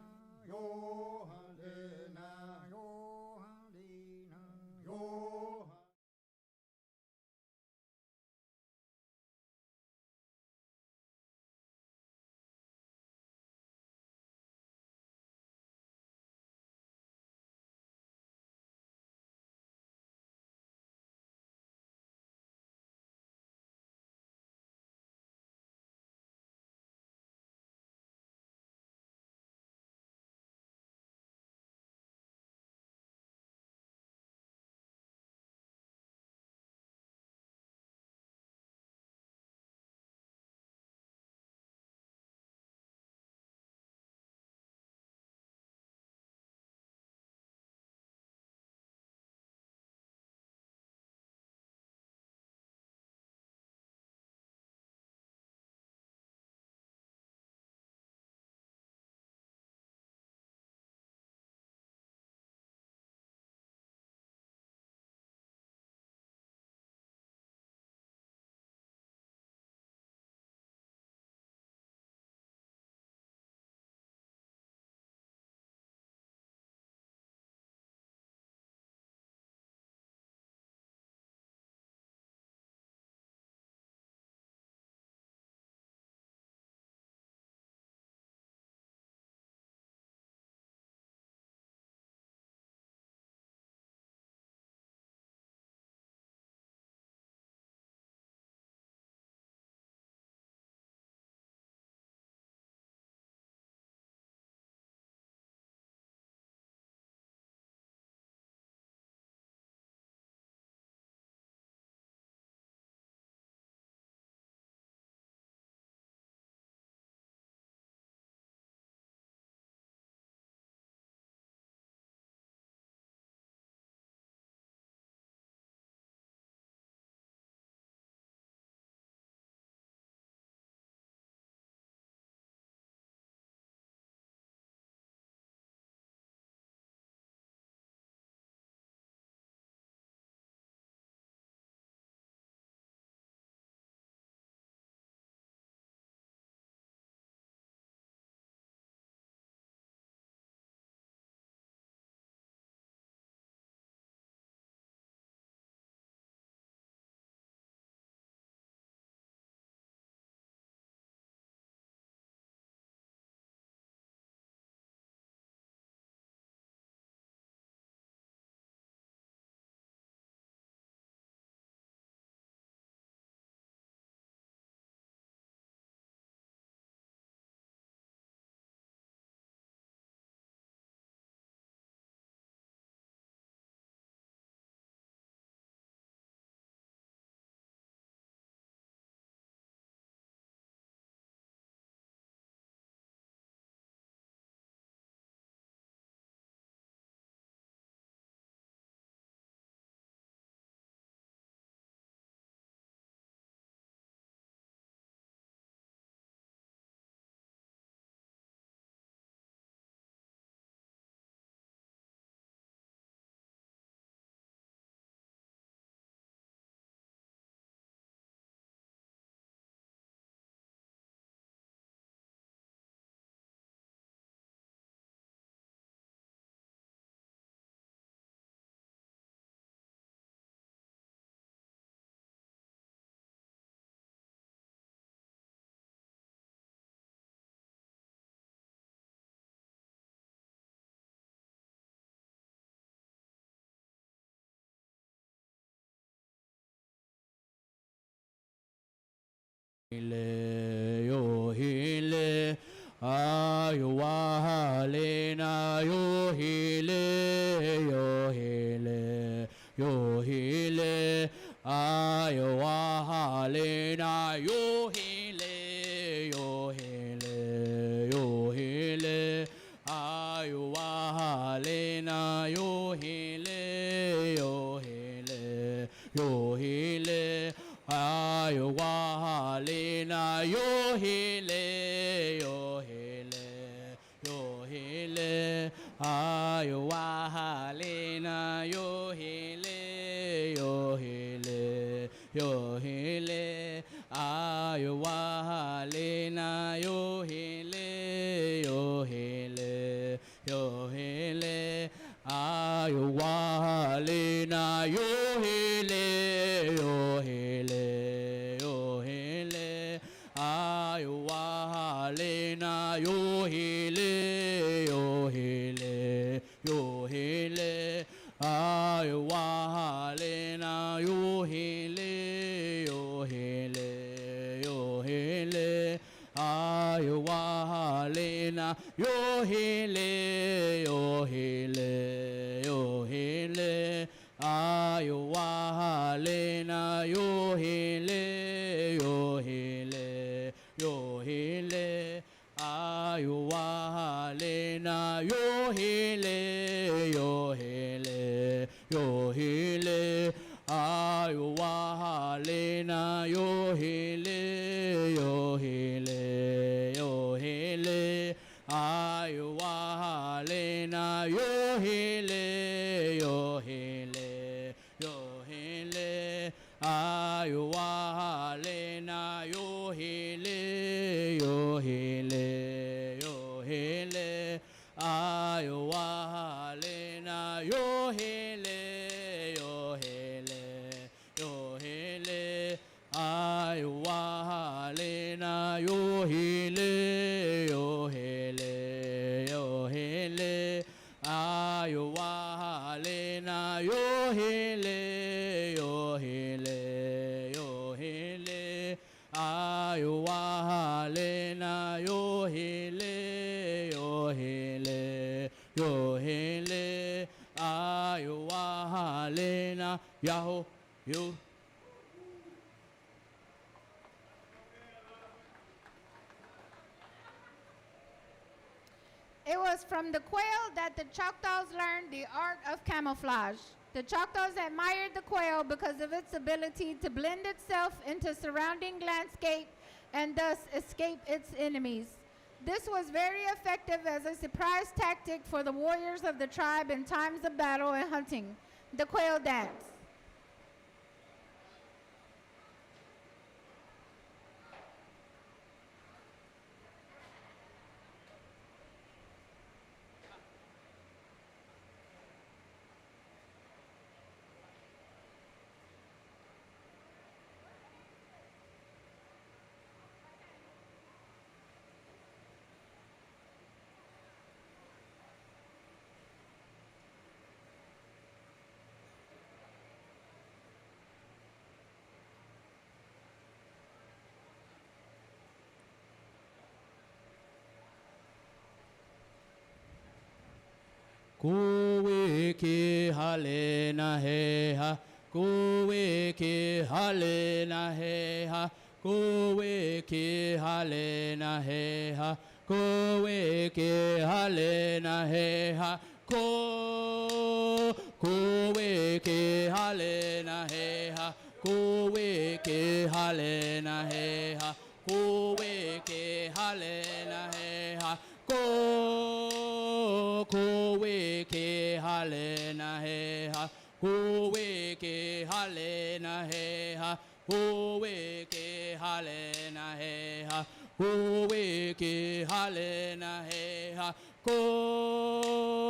ayo wahalena yo hele yo hele yo hele ayo wahalena yo hele yo hele yo hele ayo wahalena yo hele yo hele yo hele ayo wahalena yo hele yo hele yo hele ayo wahalena yo hele yo hele yo hele ayo wahalena yo hele yo hele yo hele ayo wahalena yo hele yo hele yo hele ayo wahalena yo hele yo hele yo hele ayo wahalena yo hele yo hele yo hele ayo wahalena yo hele yo hele yo hele ayo wahalena yo hele yo hele yo hele ayo wahalena yo hele yo hele yo hele ayo wahalena yo hele yo hele yo hele ayo wahalena yo hele yo hele yo hele ayo wahalena yo hele yo hele yo hele ayo wahalena yo hele yo hele yo hele ayo wahalena yo hele yo hele yo hele ayo wahalena yo hele yo hele yo hele ayo wahalena yo hele yo hele yo hele ayo wahalena yaho yo. It was from the quail that the Choctaws learned the art of camouflage. The Choctaws admired the quail because of its ability to blend itself into surrounding landscape and thus escape its enemies. This was very effective as a surprise tactic for the warriors of the tribe in times of battle and hunting. The quail dance. Kowe ke hale na he ha, kowe ke hale na he ha, kowe ke hale na he ha, kowe ke hale na he ha, kowe ke hale na he ha, kowe ke hale na he ha, kowe ke hale na he ha, kowe ke hale na he ha, kowe ke hale na he ha, kowe ke hale na he ha, kowe ke hale na he ha, kowe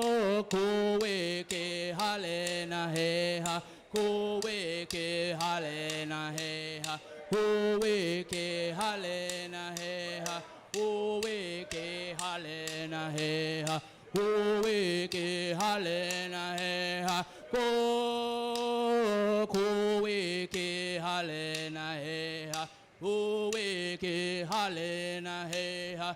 ke hale na he ha, kowe ke hale na he ha, kowe ke hale na he ha, kowe ke hale na he ha, kowe ke hale na he ha, kowe ke hale na he ha, kowe ke hale na he ha,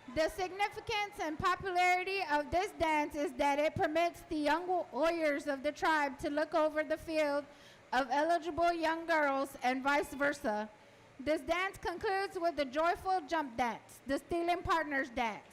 The significance and popularity of this dance is that it permits the young warriors of the tribe to look over the field of eligible young girls and vice versa. This dance concludes with the joyful jump dance, the stealing partners dance.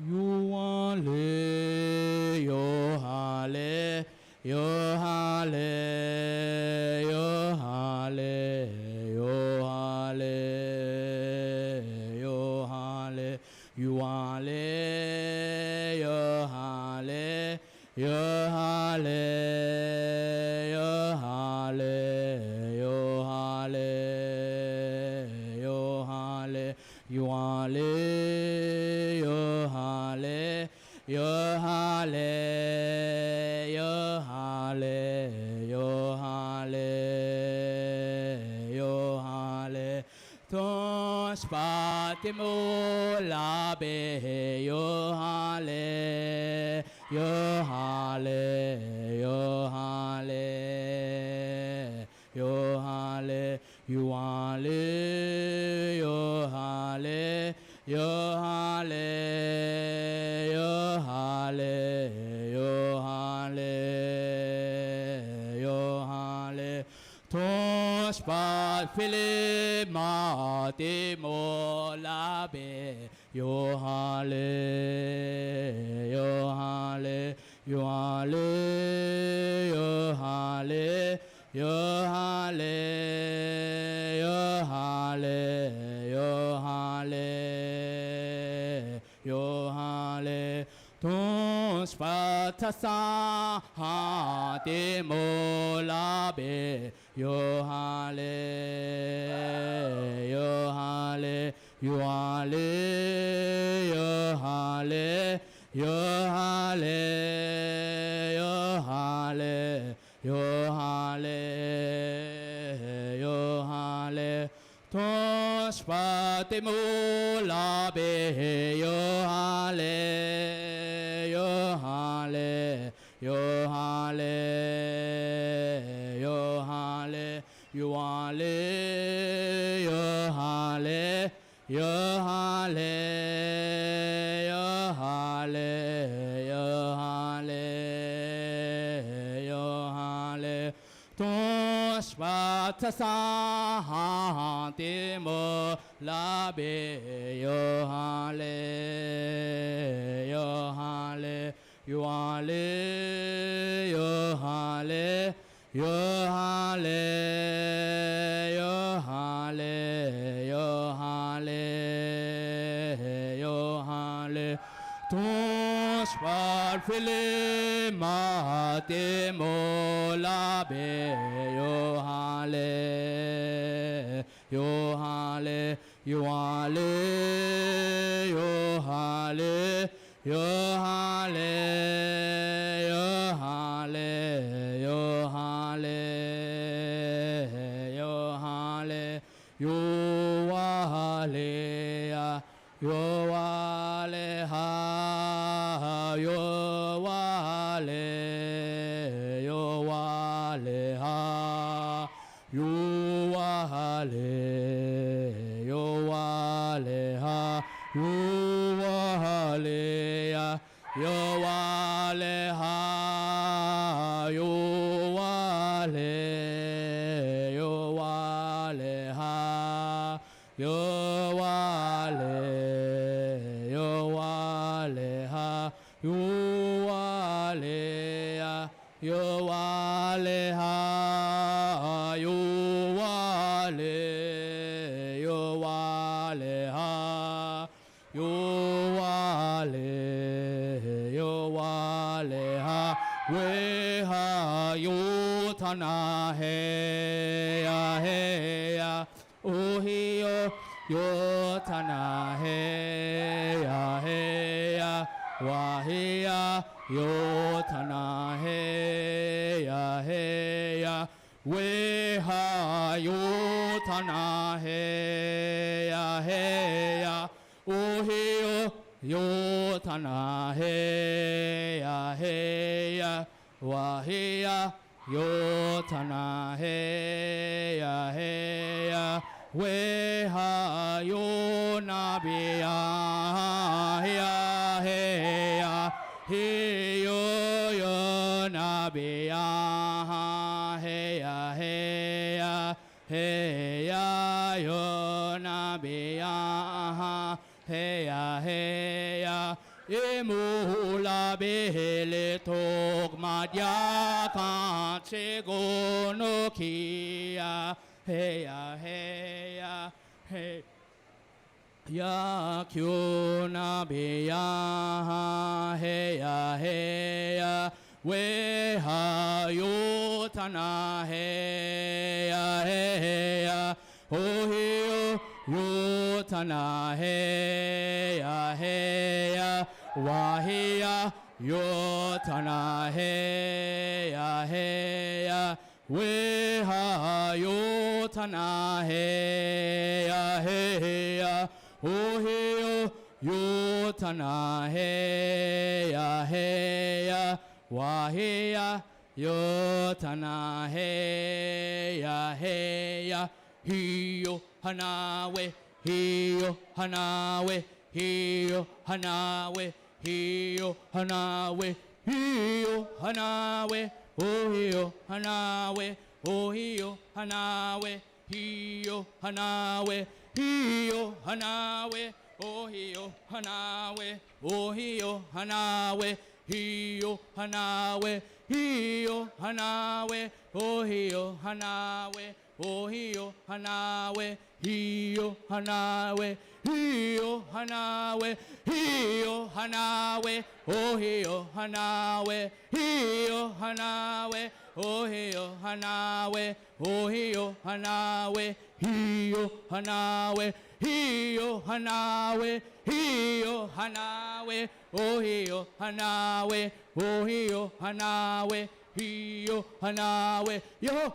You want le, yo hale, yo hale, yo hale, yo hale, yo hale, you want le, yo hale, yo hale, yo hale, yo hale, yo hale, you want le, yo hale, yo hale, yo hale, yo hale, yo hale, ton spati mo la be, yo hale, yo hale, yo hale, yo hale, you hale, yo hale, yo hale, yo hale, yo hale, yo hale, ton spat fili mati mo la be, yo hale, yo hale, yo hale, yo hale, yo hale, yo hale, yo hale, yo hale, ton spatasa ha te mo la be, yo hale, yo hale, yo hale, yo hale, yo hale, yo hale, yo hale, yo hale, ton spate mo la be, yo hale, yo hale, yo hale, yo hale, yo hale, yo hale, yo hale, yo hale, yo hale, yo hale, ton spata sa ha te mo la be, yo hale, yo hale, yo hale, yo hale, yo hale, yo hale, yo hale, yo hale, ton spar fili ma te mo la be, yo hale, yo hale, yo hale, yo hale, yo hale, yo hale, yo hale, yo hale, yo hale, yo hale ha, yo hale, yo hale ha, yo hale, yo hale ha, yo hale ya, yo hale ha, yo hale, yo hale ha, yo hale, yo hale ha, yo hale ya, yo hale ha, yo hale, yo hale ha, yo hale, yo hale ha, we ha yo tana he ya, oh he yo tana he ya, wa he yo tana he ya, we ha yo tana he ya oh he yo tana he ya wa he yo tana he ya we ha yo na be ya he yo na be ya yo na be ya emula bele tok madya kan che go no kia hey ya kyo na be ya we ha yo tana hey ya oh yo tana hey ya wa ya yo tana hey ya we ha yo tana hey ya oh yo tana hey ya wa ya yo tana hey ya hiyo hanawe hiyo hanawe hiyo hanawe hiyo hanawe hiyo hanawe oh hiyo hanawe oh hiyo hanawe hiyo hanawe hiyo hanawe oh hiyo hanawe oh hiyo hanawe hiyo hanawe hiyo hanawe oh hiyo hanawe oh hiyo hanawe hiyo hanawe hiyo hanawe hiyo hanawe oh hiyo hanawe hiyo hanawe oh hiyo hanawe oh hiyo hanawe hiyo hanawe hiyo hanawe hiyo hanawe oh hiyo hanawe oh hiyo hanawe hiyo hanawe yo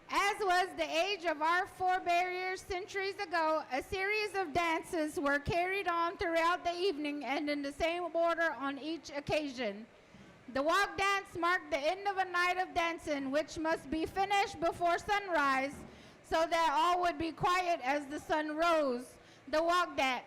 As was the age of our forebears centuries ago, a series of dances were carried on throughout the evening and in the same order on each occasion. The walk dance marked the end of a night of dancing, which must be finished before sunrise so that all would be quiet as the sun rose. The walk dance.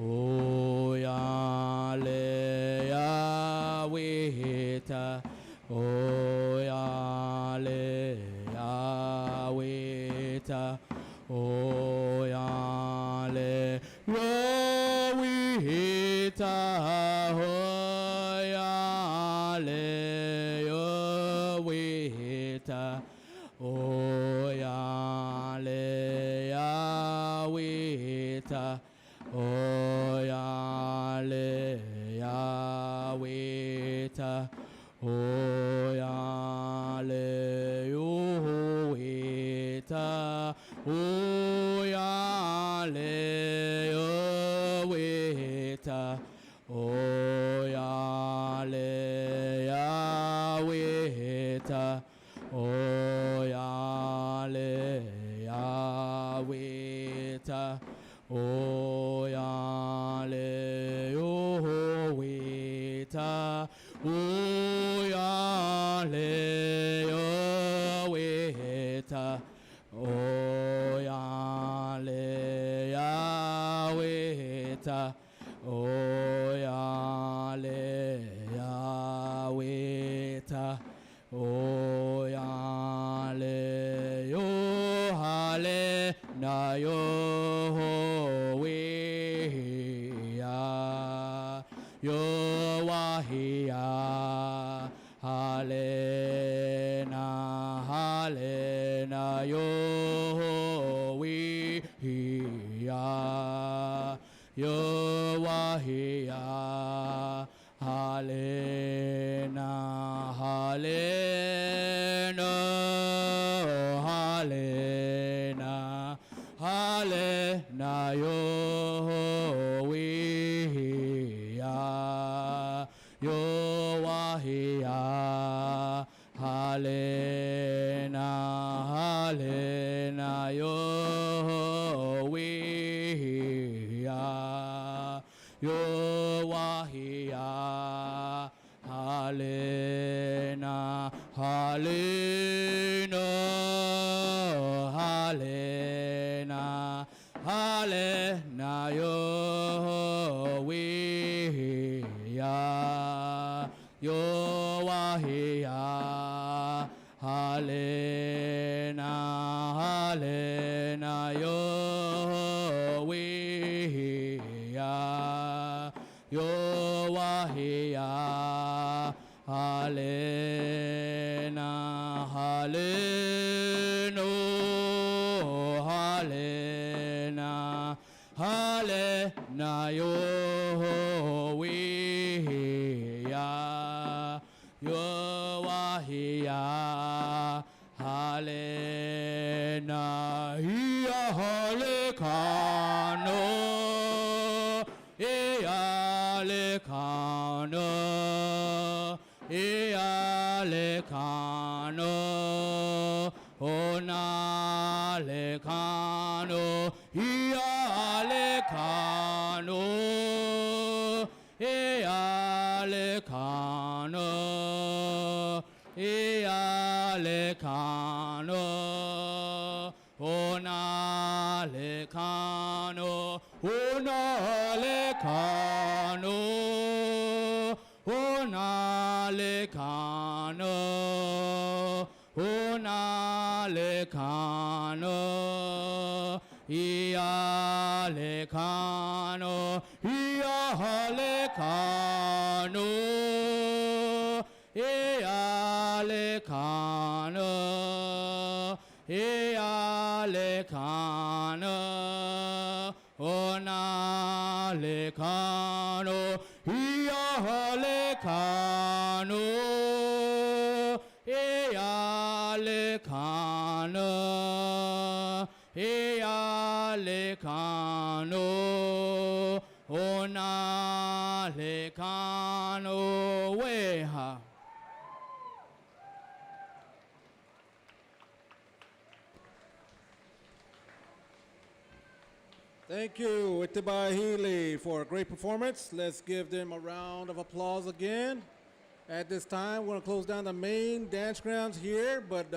O ya le ya weta o ya le ya weta o ya le ya weta o ya le ya weta o ya le ya weta o ya le ya weta o ya le yo weta o ya le yo weta o ya le ya weta o ya le ya weta weta. O ya le yo weta. O ya le yo weta. O ya le ya weta. O ya le ya weta. O ya le yo hale na yo we ya yo wahia hale na yo we ya yo wahia Halena, Halena, Halena, Halena, yo wihia, yo wahia, Halena, Halena, yo wihia, yo wahia. Halena, Halena, Halena, Halena, yo wihia, yo wahia. Halena, Halena, yo wihia, yo wahia. Halena, Halena, Halena, Halena, yo wihia, yo wahia. Halena, hiya halekano, iya lekano. Lekano, ona lekano, ia lekano, ia lekano, ia lekano, ona lekano, ona lekano. Ona lekano, ona lekano, ia lekano, ia lekano, ia lekano, ia lekano, ona lekano. Lekano, ea lekano, ea lekano, ona lekano, weha. Thank you, Itibai Healy, for a great performance. Let's give them a round of applause again. At this time, we're going to close down the main dance grounds here, but